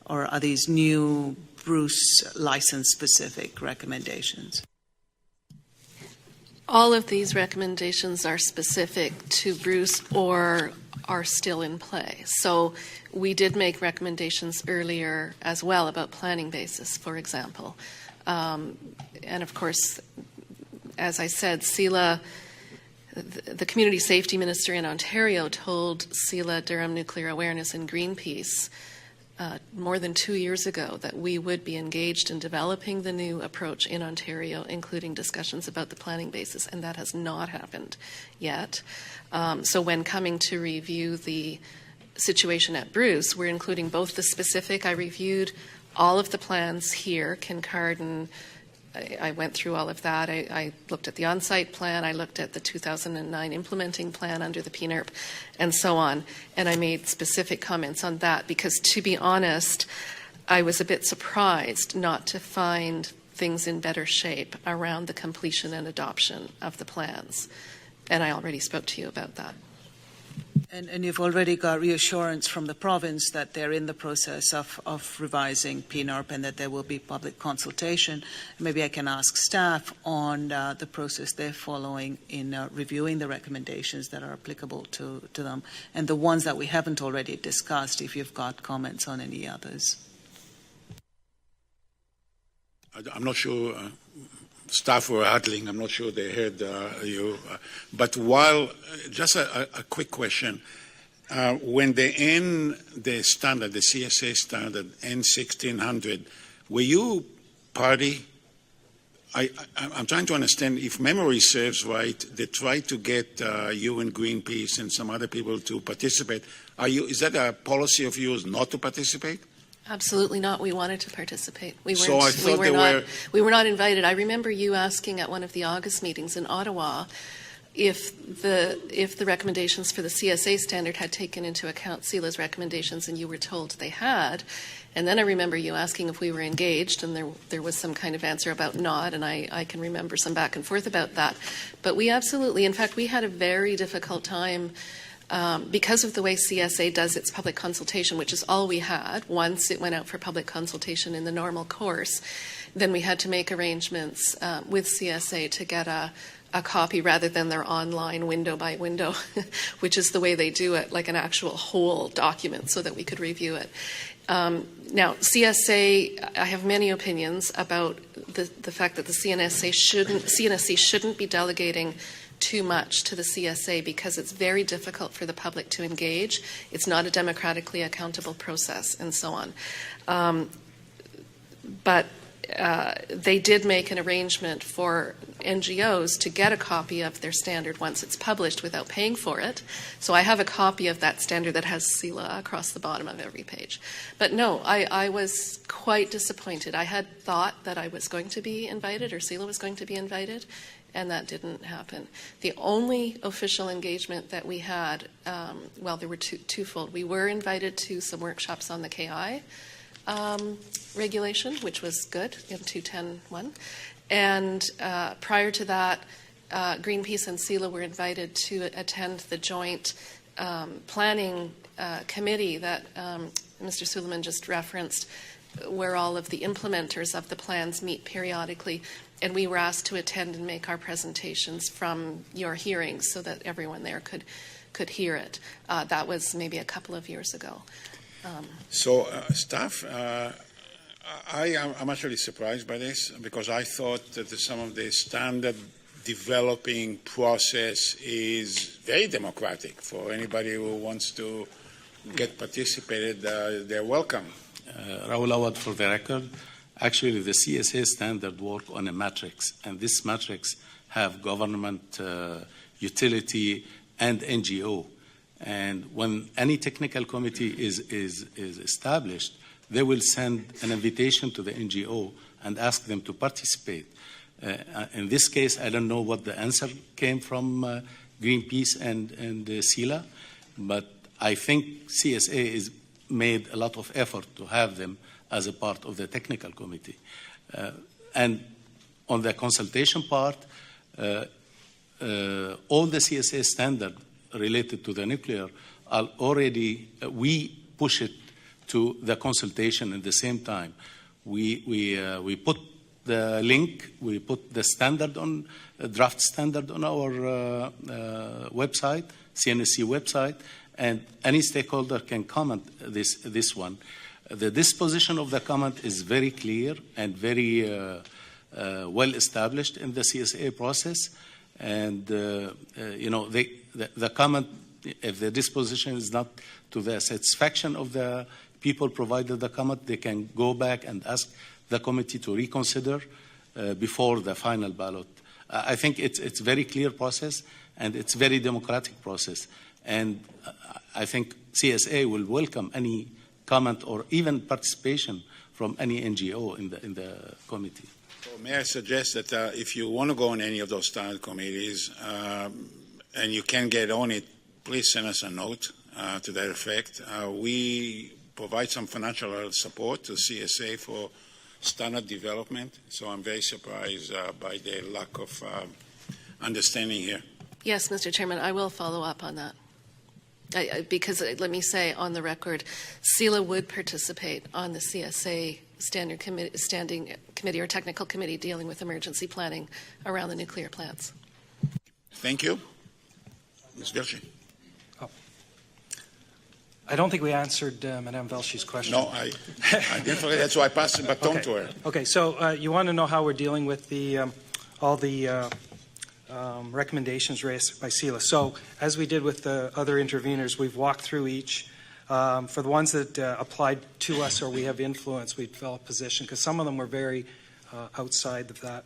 Or are these new Bruce license-specific recommendations? All of these recommendations are specific to Bruce or are still in play. So we did make recommendations earlier as well about planning basis, for example. And of course, as I said, CELA, the Community Safety Minister in Ontario told CELA, Durham Nuclear Awareness, and Greenpeace more than 2 years ago that we would be engaged in developing the new approach in Ontario, including discussions about the planning basis, and that has not happened yet. So when coming to review the situation at Bruce, we're including both the specific. I reviewed all of the plans here, Kincardine. I went through all of that. I looked at the on-site plan. I looked at the 2009 implementing plan under the PNERP and so on. And I made specific comments on that because, to be honest, I was a bit surprised not to find things in better shape around the completion and adoption of the plans. And I already spoke to you about that. And you've already got reassurance from the province that they're in the process of revising PNERP and that there will be public consultation. Maybe I can ask staff on the process they're following in reviewing the recommendations that are applicable to them, and the ones that we haven't already discussed, if you've got comments on any others. I'm not sure. Staff were huddling. I'm not sure they heard you. But while, just a quick question. When they end the standard, the CSA standard, N1600, were you party? I'm trying to understand, if memory serves right, they tried to get you and Greenpeace and some other people to participate. Is that a policy of yours not to participate? Absolutely not. We wanted to participate. We were not invited. I remember you asking at one of the August meetings in Ottawa if the recommendations for the CSA standard had taken into account CELA's recommendations, and you were told they had. And then I remember you asking if we were engaged, and there was some kind of answer about not, and I can remember some back and forth about that. But we absolutely, in fact, we had a very difficult time Because of the way CSA does its public consultation, which is all we had, once it went out for public consultation in the normal course, then we had to make arrangements with CSA to get a copy rather than their online window by window, which is the way they do it, like an actual whole document so that we could review it. Now, CSA, I have many opinions about the fact that the CNSC shouldn't be delegating too much to the CSA because it's very difficult for the public to engage. It's not a democratically accountable process and so on. But they did make an arrangement for NGOs to get a copy of their standard once it's published without paying for it. So I have a copy of that standard that has CELA across the bottom of every page. But no, I was quite disappointed. I had thought that I was going to be invited, or CELA was going to be invited, and that didn't happen. The only official engagement that we had, well, there were twofold. We were invited to some workshops on the KI regulation, which was good, in 210.1. And prior to that, Greenpeace and CELA were invited to attend the joint planning committee that Mr. Suleiman just referenced, where all of the implementers of the plans meet periodically. And we were asked to attend and make our presentations from your hearings so that everyone there could hear it. That was maybe a couple of years ago. So, staff, I'm actually surprised by this because I thought that some of the standard developing process is very democratic. For anybody who wants to get participated, they're welcome. Raul Awad, for the record, actually the CSA standard work on a matrix, and this matrix have government, utility, and NGO. And when any technical committee is established, they will send an invitation to the NGO and ask them to participate. In this case, I don't know what the answer came from Greenpeace and CELA, but I think CSA is made a lot of effort to have them as a part of the technical committee. And on the consultation part, all the CSA standards related to the nuclear are already, we push it to the consultation at the same time. We put the link, we put the standard on, draft standard on our website, CNSC website, and any stakeholder can comment this one. The disposition of the comment is very clear and very well established in the CSA process. And, you know, the comment, if the disposition is not to the satisfaction of the people provided the comment, they can go back and ask the committee to reconsider before the final ballot. I think it's very clear process and it's very democratic process. And I think CSA will welcome any comment or even participation from any NGO in the committee. So may I suggest that if you want to go on any of those standard committees and you can get on it, please send us a note to that effect. We provide some financial support to CSA for standard development, so I'm very surprised by the lack of understanding here. Yes, Mr. Chairman, I will follow up on that. Because let me say on the record, CELA would participate on the CSA standing committee or technical committee dealing with emergency planning around the nuclear plants. Thank you. Ms. Velshi. I don't think we answered Madame Velshi's question. No, I didn't forget. That's why I passed the baton to her. Okay, so you want to know how we're dealing with all the recommendations raised by CELA. So as we did with the other interveners, we've walked through each. For the ones that applied to us or we have influence, we developed position because some of them were very outside of that.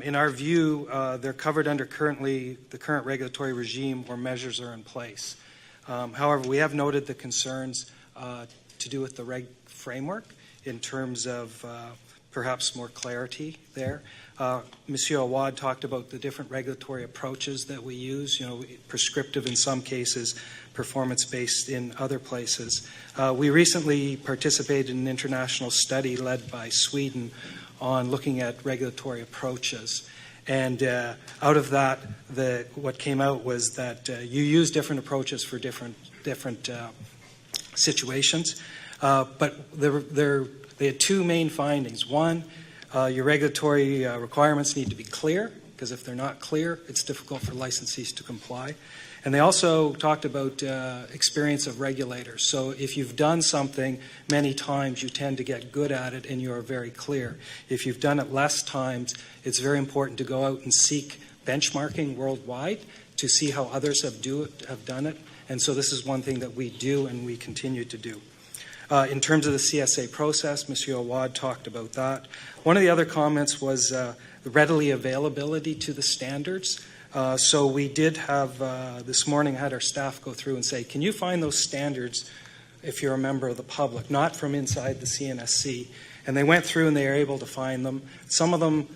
In our view, they're covered under the current regulatory regime where measures are in place. However, we have noted the concerns to do with the reg framework in terms of perhaps more clarity there. Monsieur Awad talked about the different regulatory approaches that we use, prescriptive in some cases, performance-based in other places. We recently participated in an international study led by Sweden on looking at regulatory approaches. And out of that, what came out was that you use different approaches for different situations. But they had two main findings. One, your regulatory requirements need to be clear, because if they're not clear, it's difficult for licensees to comply. And they also talked about experience of regulators. So if you've done something many times, you tend to get good at it and you are very clear. If you've done it less times, it's very important to go out and seek benchmarking worldwide to see how others have done it. And so this is one thing that we do and we continue to do. In terms of the CSA process, Monsieur Awad talked about that. One of the other comments was the readily availability to the standards. So we did have, this morning, had our staff go through and say, can you find those standards if you're a member of the public, not from inside the CNSC? And they went through and they were able to find them. Some of them,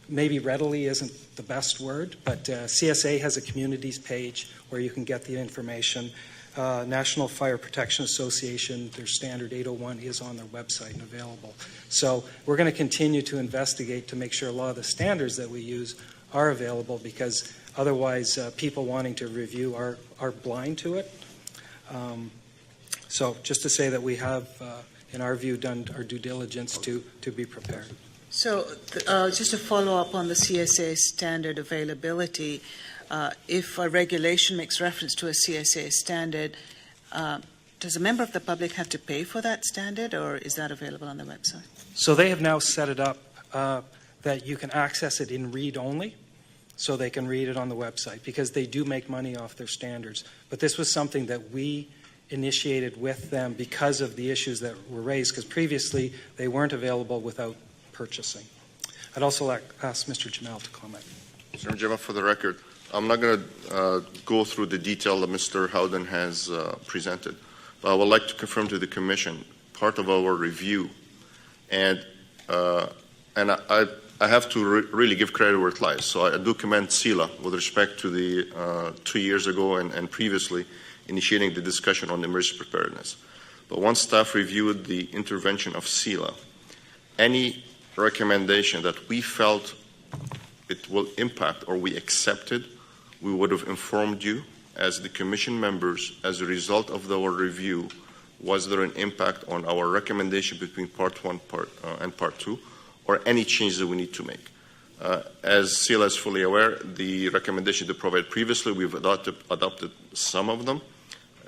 maybe readily isn't the best word, but CSA has a communities page where you can get the information. National Fire Protection Association, their standard 801 is on their website and available. So we're going to continue to investigate to make sure a lot of the standards that we use are available, because otherwise people wanting to review are blind to it. So just to say that we have, in our view, done our due diligence to be prepared. So just to follow up on the CSA standard availability, if a regulation makes reference to a CSA standard, does a member of the public have to pay for that standard, or is that available on the website? So they have now set it up that you can access it in read-only, so they can read it on the website, because they do make money off their standards. But this was something that we initiated with them because of the issues that were raised, because previously they weren't available without purchasing. I'd also like to ask Mr. Jamel to comment. Mr. Jamel, for the record, I'm not going to go through the detail that Mr. Howden has presented, but I would like to confirm to the Commission part of our review, and I have to really give credit where it lies. So I do commend CELA with respect to the 2 years ago and previously initiating the discussion on emergency preparedness. But once staff reviewed the intervention of CELA, any recommendation that we felt it will impact or we accepted, we would have informed you as the Commission members as a result of our review. Was there an impact on our recommendation between Part 1 and Part 2, or any changes that we need to make? As CELA is fully aware, the recommendation they provided previously, we've adopted some of them,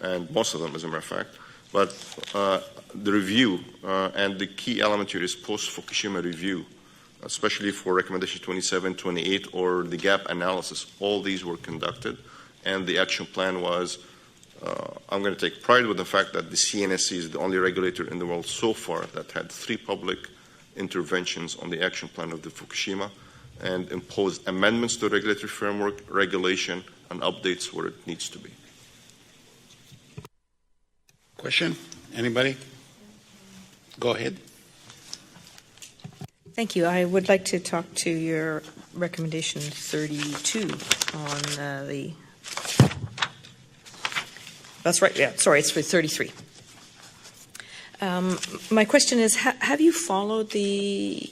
and most of them, as a matter of fact. But the review and the key element here is post-Fukushima review, especially for recommendation 27, 28, or the gap analysis. All these were conducted, and the action plan was, I'm going to take pride with the fact that the CNSC is the only regulator in the world so far that had 3 public interventions on the action plan of the Fukushima and imposed amendments to the regulatory framework, regulation, and updates where it needs to be. Question? Anybody? Go ahead. Thank you. I would like to talk to your recommendation 32 on the... That's right. Yeah, sorry, it's for 33. My question is, have you followed the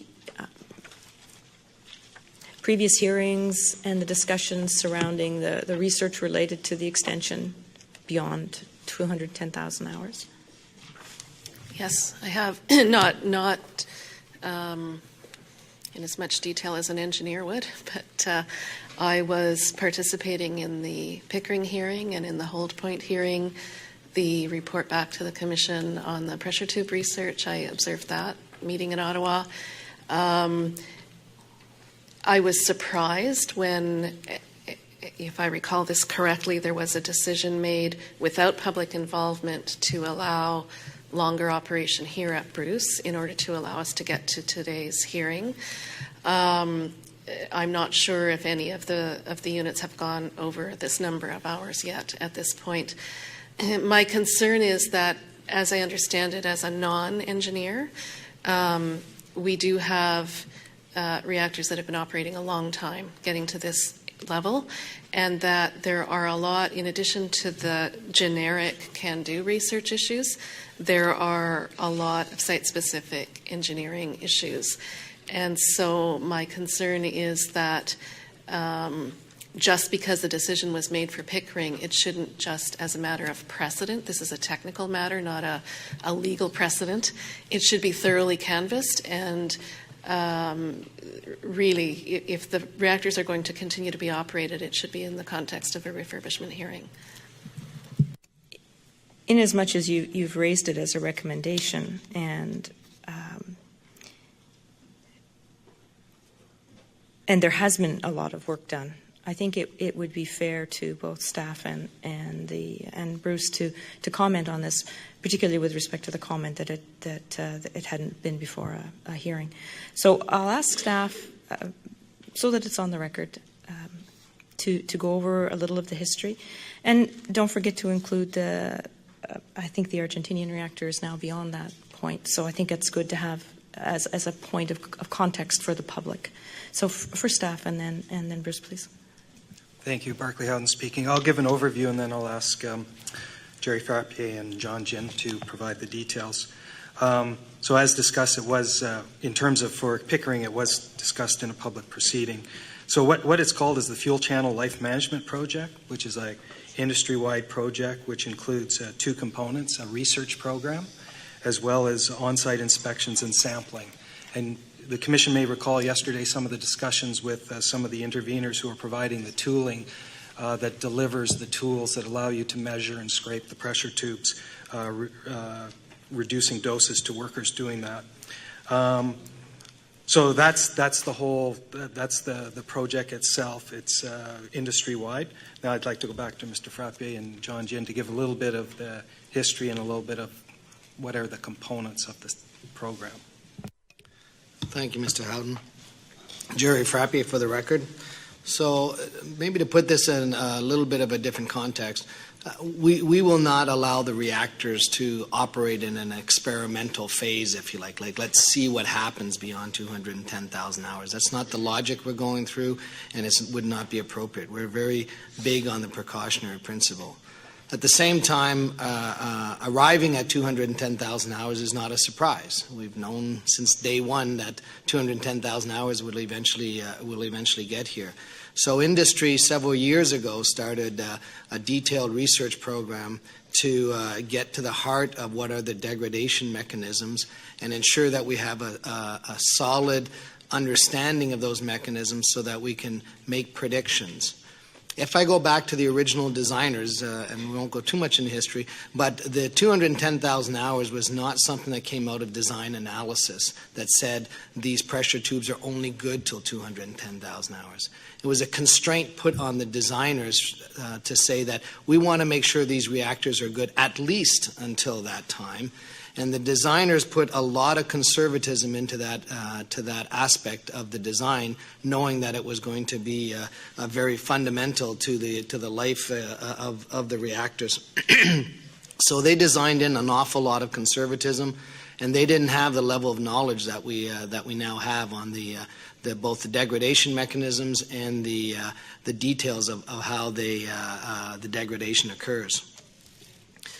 previous hearings and the discussions surrounding the research related to the extension beyond 210,000 hours? Yes, I have. Not in as much detail as an engineer would, but I was participating in the Pickering hearing and in the Hold Point hearing, the report back to the Commission on the pressure tube research. I observed that meeting in Ottawa. I was surprised when, if I recall this correctly, there was a decision made without public involvement to allow longer operation here at Bruce in order to allow us to get to today's hearing. I'm not sure if any of the units have gone over this number of hours yet at this point. My concern is that, as I understand it as a non-engineer, we do have reactors that have been operating a long time getting to this level, and that there are a lot, in addition to the generic can-do research issues, there are a lot of site-specific engineering issues. And so my concern is that just because the decision was made for Pickering, it shouldn't just as a matter of precedent. This is a technical matter, not a legal precedent. It should be thoroughly canvassed, and really, if the reactors are going to continue to be operated, it should be in the context of a refurbishment hearing. In as much as you've raised it as a recommendation, and there has been a lot of work done, I think it would be fair to both staff and Bruce to comment on this, particularly with respect to the comment that it hadn't been before a hearing. So I'll ask staff, so that it's on the record, to go over a little of the history, and don't forget to include I think the Argentinian reactor is now beyond that point, so I think it's good to have as a point of context for the public. So for staff, and then Bruce, please. Thank you. Barclay Howden speaking. I'll give an overview, and then I'll ask Jerry Frappier and John Ginn to provide the details. So as discussed, it was, in terms of for Pickering, it was discussed in a public proceeding. So what it's called is the Fuel Channel Life Management Project, which is an industry-wide project which includes two components, a research program, as well as on-site inspections and sampling. And the Commission may recall yesterday some of the discussions with some of the interveners who are providing the tooling that delivers the tools that allow you to measure and scrape the pressure tubes, reducing doses to workers doing that. So that's the whole, that's the project itself. It's industry-wide. Now I'd like to go back to Mr. Frappier and John Ginn to give a little bit of the history and a little bit of what are the components of this program. Thank you, Mr. Howden. Jerry Frappier for the record. So maybe to put this in a little bit of a different context, we will not allow the reactors to operate in an experimental phase, if you like let's see what happens beyond 210,000 hours. That's not the logic we're going through, and it would not be appropriate. We're very big on the precautionary principle. At the same time, arriving at 210,000 hours is not a surprise. We've known since day one that 210,000 hours will eventually get here. So industry several years ago started a detailed research program to get to the heart of what are the degradation mechanisms and ensure that we have a solid understanding of those mechanisms so that we can make predictions. If I go back to the original designers, and we won't go too much into history, but the 210,000 hours was not something that came out of design analysis that said these pressure tubes are only good till 210,000 hours. It was a constraint put on the designers to say that we want to make sure these reactors are good at least until that time. And the designers put a lot of conservatism into that to that aspect of the design, knowing that it was going to be very fundamental to the life of the reactors. So they designed in an awful lot of conservatism, and they didn't have the level of knowledge that we now have on both the degradation mechanisms and the details of how the degradation occurs.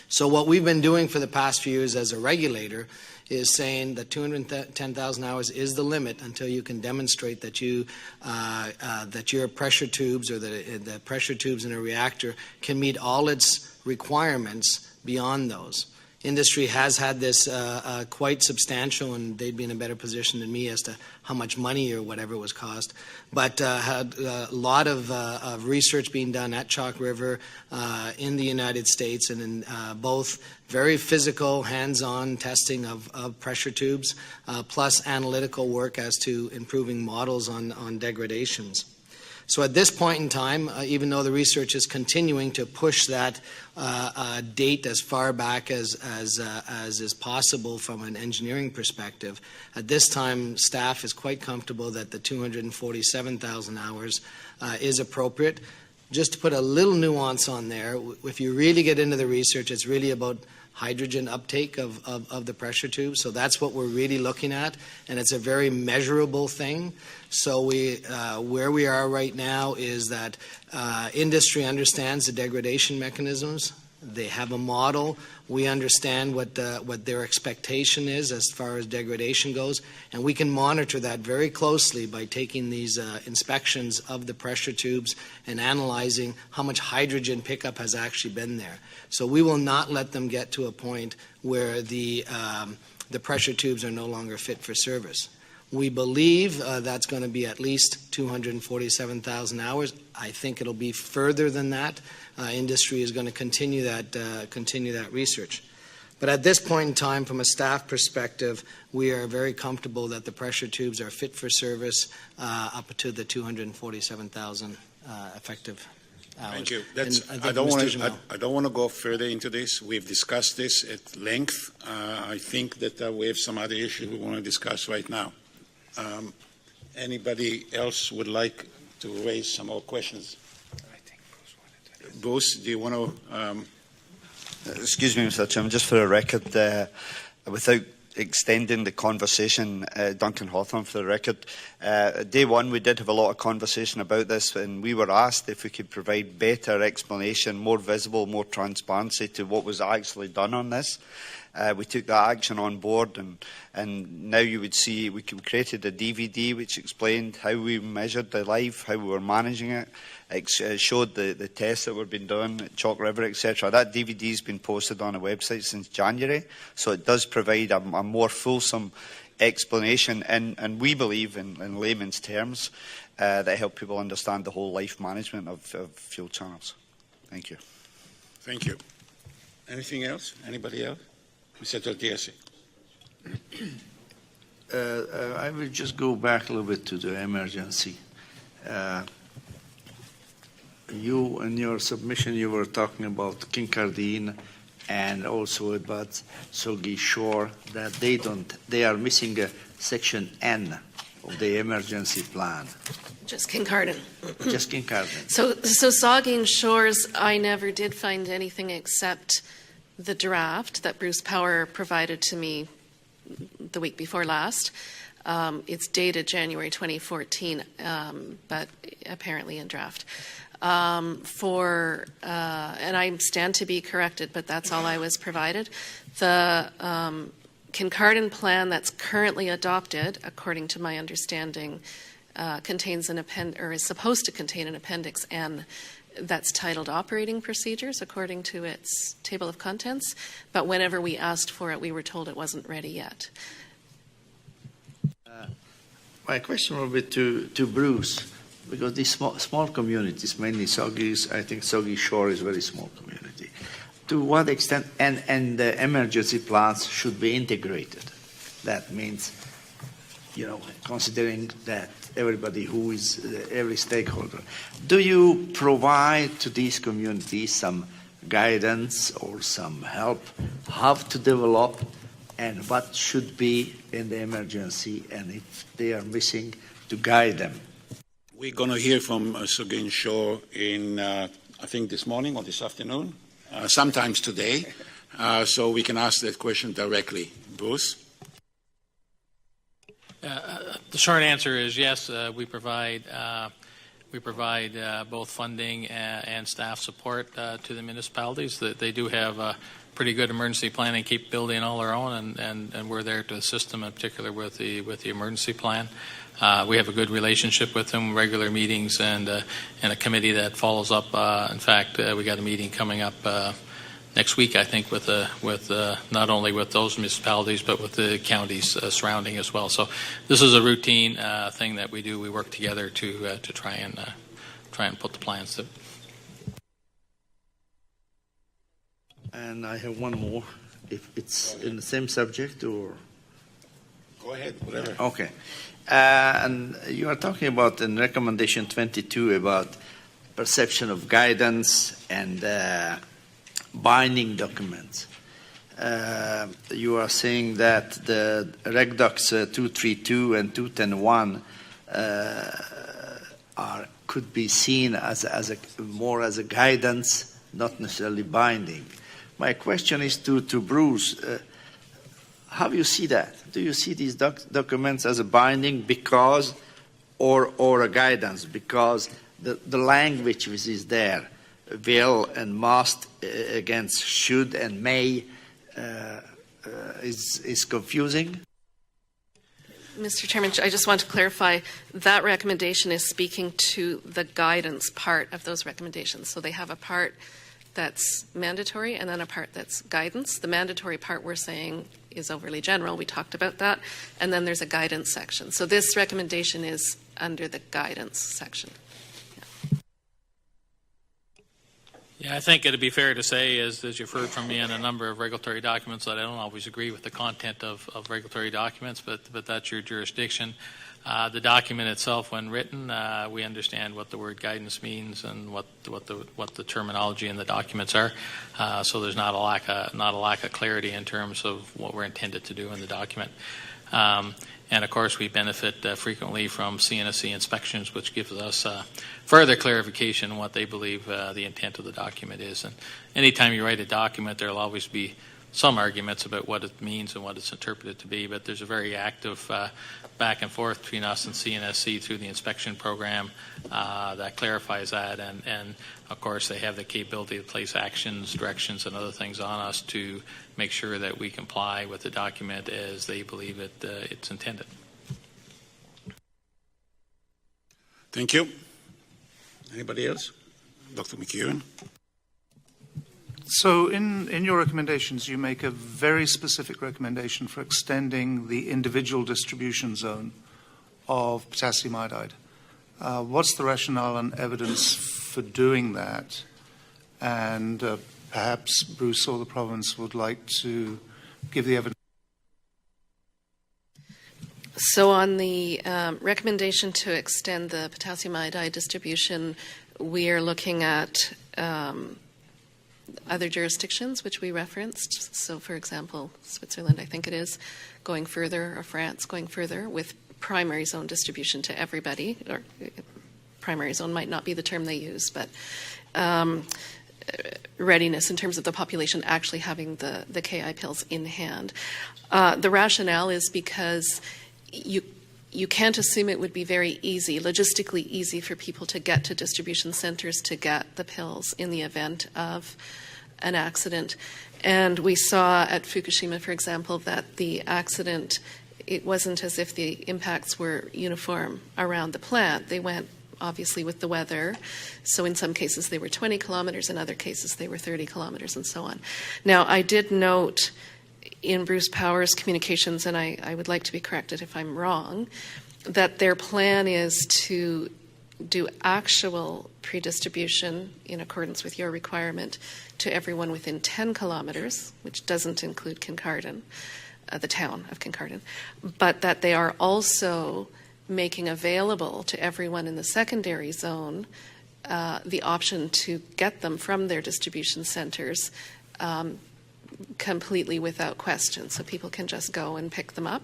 So what we've been doing for the past few years as a regulator is saying that 210,000 hours is the limit until you can demonstrate that your pressure tubes or the pressure tubes in a reactor can meet all its requirements beyond those. Industry has had this quite substantial, and they'd be in a better position than me as to how much money or whatever it was cost, but had a lot of research being done at Chalk River in the United States, and in both very physical, hands-on testing of pressure tubes, plus analytical work as to improving models on degradations. So at this point in time, even though the research is continuing to push that date as far back as is possible from an engineering perspective, at this time staff is quite comfortable that the 247,000 hours is appropriate. Just to put a little nuance on there, if you really get into the research, it's really about hydrogen uptake of the pressure tube. So that's what we're really looking at, and it's a very measurable thing. So where we are right now is that industry understands the degradation mechanisms. They have a model. We understand what their expectation is as far as degradation goes, and we can monitor that very closely by taking these inspections of the pressure tubes and analyzing how much hydrogen pickup has actually been there. So we will not let them get to a point where the pressure tubes are no longer fit for service. We believe that's going to be at least 247,000 hours. I think it'll be further than that. Industry is going to continue that research. But at this point in time, from a staff perspective, we are very comfortable that the pressure tubes are fit for service up to the 247,000 effective hours. Thank you. I don't want to go further into this. We've discussed this at length. I think that we have some other issues we want to discuss right now. Anybody else would like to raise some more questions? Bruce, do you want to? Excuse me, Mr. Chairman, just for the record, without extending the conversation, Duncan Hawthorne for the record, day one we did have a lot of conversation about this, and we were asked if we could provide better explanation, more visible, more transparency to what was actually done on this. We took that action on board, and now you would see we created a DVD which explained how we measured the life, how we were managing it. It showed the tests that were being done at Chalk River, etc. That DVD has been posted on a website since January, so it does provide a more fulsome explanation, and we believe, in layman's terms, that help people understand the whole life management of fuel channels. Thank you. Thank you. Anything else? Anybody else? Mr. Tortiasi. I will just go back a little bit to the emergency. You, in your submission, you were talking about Kincardine and also about Soggy Shore, that they are missing a section N of the emergency plan. Just Kincardine. Just Kincardine. So Saugeen Shores, I never did find anything except the draft that Bruce Power provided to me the week before last. It's dated January 2014, but apparently in draft. And I stand to be corrected, but that's all I was provided. The Kincardine plan that's currently adopted, according to my understanding, contains is supposed to contain an Appendix N that's titled Operating Procedures, according to its table of contents. But whenever we asked for it, we were told it wasn't ready yet. My question will be to Bruce, because these small communities, mainly Soggy's, I think Soggy Shore is a very small community. To what extent, and the emergency plans should be integrated? That means, considering that everybody who is, every stakeholder. Do you provide to these communities some guidance or some help how to develop and what should be in the emergency, and if they are missing, to guide them? We're going to hear from Saugeen Shore in, I think, this morning or this afternoon, sometimes today, so we can ask that question directly. Bruce? The short answer is yes. We provide both funding and staff support to the municipalities. They do have pretty good emergency planning capability on their own, and we're there to assist them, in particular with the emergency plan. We have a good relationship with them, regular meetings, and a committee that follows up. In fact, we got a meeting coming up next week, I think, with not only with those municipalities but with the counties surrounding as well. So this is a routine thing that we do. We work together to try and put the plans to. And I have one more, if it's in the same subject or. Go ahead, whatever. Okay. And you are talking about in recommendation 22 about perception of guidance and binding documents. You are saying that the Reg Docs 232 and 210.1 could be seen as more as a guidance, not necessarily binding. My question is to Bruce. How do you see that? Do you see these documents as a binding because, or a guidance because the language which is there will and must against should and may is confusing. Mr. Chairman, I just want to clarify that recommendation is speaking to the guidance part of those recommendations. So they have a part that's mandatory and then a part that's guidance. The mandatory part we're saying is overly general. We talked about that. And then there's a guidance section. So this recommendation is under the guidance section. Yeah, I think it'd be fair to say, as you've heard from me in a number of regulatory documents, that I don't always agree with the content of regulatory documents, but that's your jurisdiction. The document itself, when written, we understand what the word guidance means and what the terminology in the documents are. So there's not a lack of clarity in terms of what we're intended to do in the document. And of course, we benefit frequently from CNSC inspections, which gives us further clarification on what they believe the intent of the document is. And anytime you write a document, there will always be some arguments about what it means and what it's interpreted to be, but there's a very active back and forth between us and CNSC through the inspection program that clarifies that, and of course they have the capability to place actions, directions, and other things on us to make sure that we comply with the document as they believe it's intended. Thank you. Anybody else? Dr. McEwen? So in your recommendations, you make a very specific recommendation for extending the individual distribution zone of potassium iodide. What's the rationale and evidence for doing that? And perhaps Bruce or the province would like to give the evidence. So on the recommendation to extend the potassium iodide distribution, we are looking at other jurisdictions which we referenced. So, for example, Switzerland, I think it is, going further, or France going further with primary zone distribution to everybody. Or primary zone might not be the term they use, but readiness in terms of the population actually having the KI pills in hand. The rationale is because you can't assume it would be very easy, logistically easy, for people to get to distribution centers to get the pills in the event of an accident. And we saw at Fukushima, for example, that the accident, it wasn't as if the impacts were uniform around the plant. They went obviously with the weather. So in some cases they were 20 kilometers, in other cases they were 30 kilometers, and so on. Now, I did note in Bruce Power's communications, and I would like to be corrected if I'm wrong, that their plan is to do actual pre-distribution in accordance with your requirement to everyone within 10 kilometers, which doesn't include Kincardine, the town of Kincardine, but that they are also making available to everyone in the secondary zone the option to get them from their distribution centers completely without question, so people can just go and pick them up.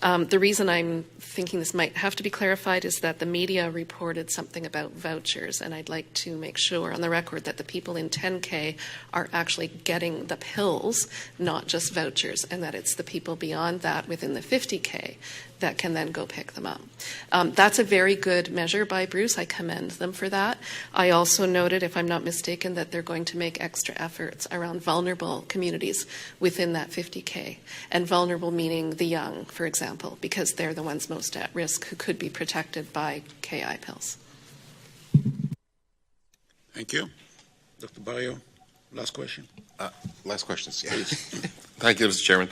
The reason I'm thinking this might have to be clarified is that the media reported something about vouchers, and I'd like to make sure on the record that the people in 10K are actually getting the pills, not just vouchers, and that it's the people beyond that within the 50K that can then go pick them up. That's a very good measure by Bruce. I commend them for that. I also noted, if I'm not mistaken, that they're going to make extra efforts around vulnerable communities within that 50K, and vulnerable meaning the young, for example, because they're the ones most at risk who could be protected by KI pills. Thank you. Dr. Barrio, last question. Last questions, please. Thank you, Mr. Chairman.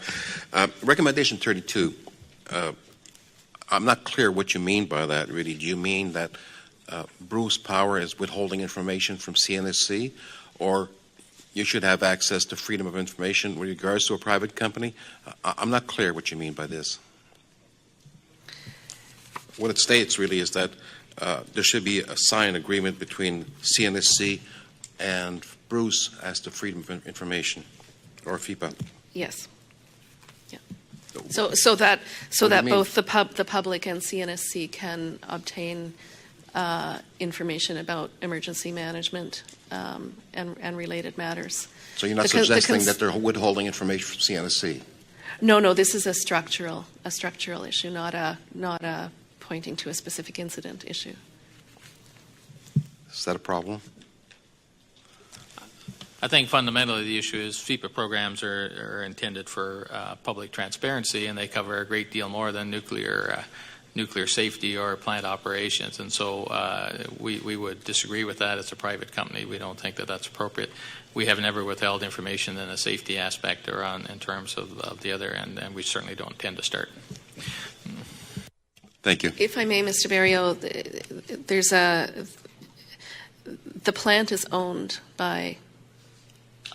Recommendation 32. I'm not clear what you mean by that, really. Do you mean that Bruce Power is withholding information from CNSC, or you should have access to freedom of information with regards to a private company? I'm not clear what you mean by this. What it states, really, is that there should be a signed agreement between CNSC and Bruce as to freedom of information, or FIPA. Yes. Yeah. So that both the public and CNSC can obtain information about emergency management and related matters. So you're not suggesting that they're withholding information from CNSC? No. This is a structural issue, not a pointing to a specific incident issue. Is that a problem? I think fundamentally the issue is FEPA programs are intended for public transparency, and they cover a great deal more than nuclear safety or plant operations. And so we would disagree with that. As a private company, we don't think that that's appropriate. We have never withheld information in a safety aspect or in terms of the other end, and we certainly don't intend to start. Thank you. If I may, Mr. Berrio, the plant is owned by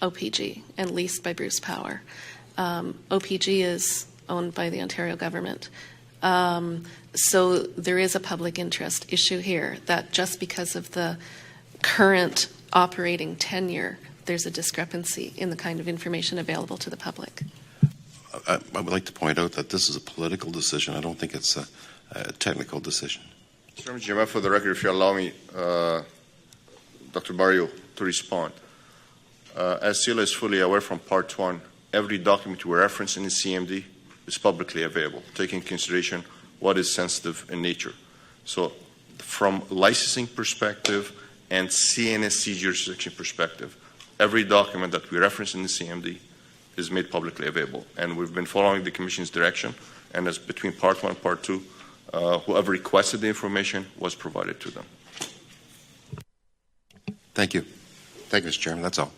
OPG and leased by Bruce Power. OPG is owned by the Ontario government. So there is a public interest issue here that just because of the current operating tenure, there's a discrepancy in the kind of information available to the public. I would like to point out that this is a political decision. I don't think it's a technical decision. Mr. Chairman, for the record, if you allow me, Dr. Barrio, to respond. As CILA is fully aware from Part 1, every document we reference in the CMD is publicly available, taking into consideration what is sensitive in nature. So from licensing perspective and CNSC jurisdiction perspective, every document that we reference in the CMD is made publicly available. And we've been following the Commission's direction, and as between Part 1 and Part 2, whoever requested the information was provided to them. Thank you. Thank you, Mr. Chairman. That's all.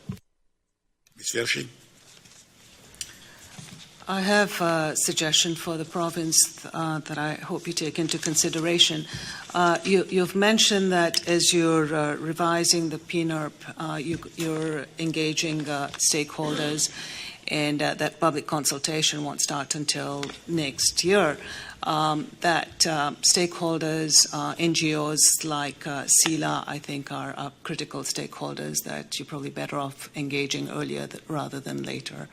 Ms. Velshi? I have a suggestion for the province that I hope you take into consideration. You've mentioned that as you're revising the PNERP, you're engaging stakeholders, and that public consultation won't start until next year. That stakeholders, NGOs like CILA, I think are critical stakeholders that you're probably better off engaging earlier rather than later.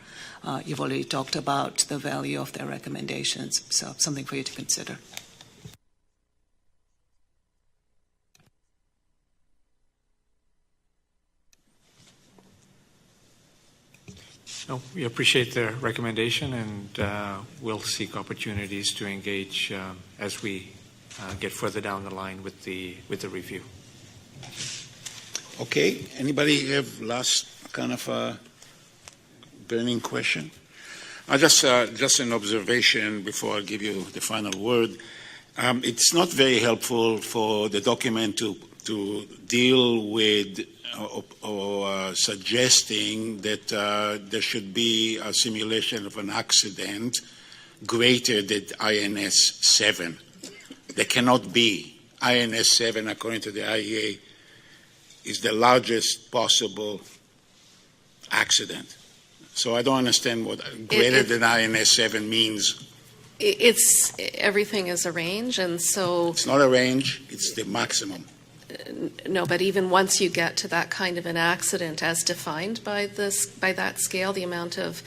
You've already talked about the value of their recommendations, so something for you to consider. No, we appreciate the recommendation, and we'll seek opportunities to engage as we get further down the line with the review. Okay. Anybody have last kind of a burning question? Just an observation before I give you the final word. It's not very helpful for the document to deal with or suggesting that there should be a simulation of an accident greater than INS 7. There cannot be. INS 7, according to the IEA, is the largest possible accident. So I don't understand what greater than INS 7 means. It's everything is a range, and so it's not a range; it's the maximum. No, but even once you get to that kind of an accident, as defined by that scale, the amount of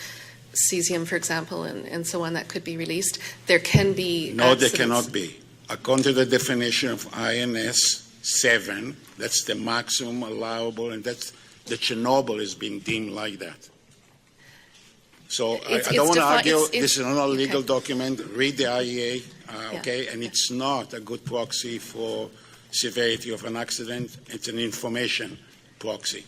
cesium, for example, and so on that could be released, there can be. No, accidents. there cannot be. According to the definition of INS 7, that's the maximum allowable, and that's the Chernobyl is being deemed like that. So I don't want to argue. This is not a legal document. Read the IEA, okay? And it's not a good proxy for severity of an accident. It's an information proxy.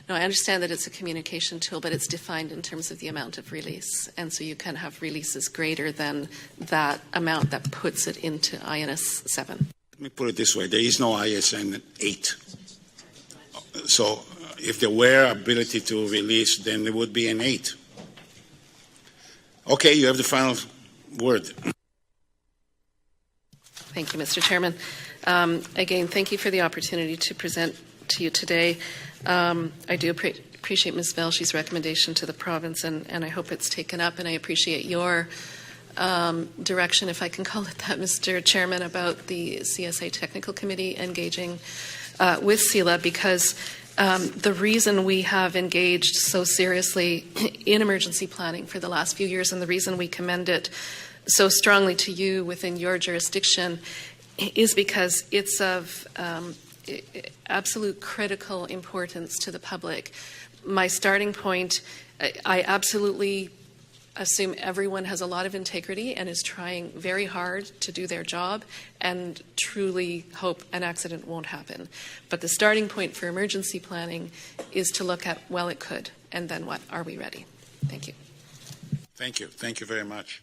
No, I understand that it's a communication tool, but it's defined in terms of the amount of release. And so you can have releases greater than that amount that puts it into INS 7. Let me put it this way. There is no ISN 8. So if there were ability to release, then there would be an 8. Okay, you have the final word. Thank you, Mr. Chairman. Again, thank you for the opportunity to present to you today. I do appreciate Ms. Velshi's recommendation to the province, and I hope it's taken up, and I appreciate your direction, if I can call it that, Mr. Chairman, about the CSA Technical Committee engaging with CILA, because the reason we have engaged so seriously in emergency planning for the last few years, and the reason we commend it so strongly to you within your jurisdiction, is because it's of absolute critical importance to the public. My starting point, I absolutely assume everyone has a lot of integrity and is trying very hard to do their job, and truly hope an accident won't happen. But the starting point for emergency planning is to look at, well, it could, and then what? Are we ready? Thank you. Thank you. Thank you very much.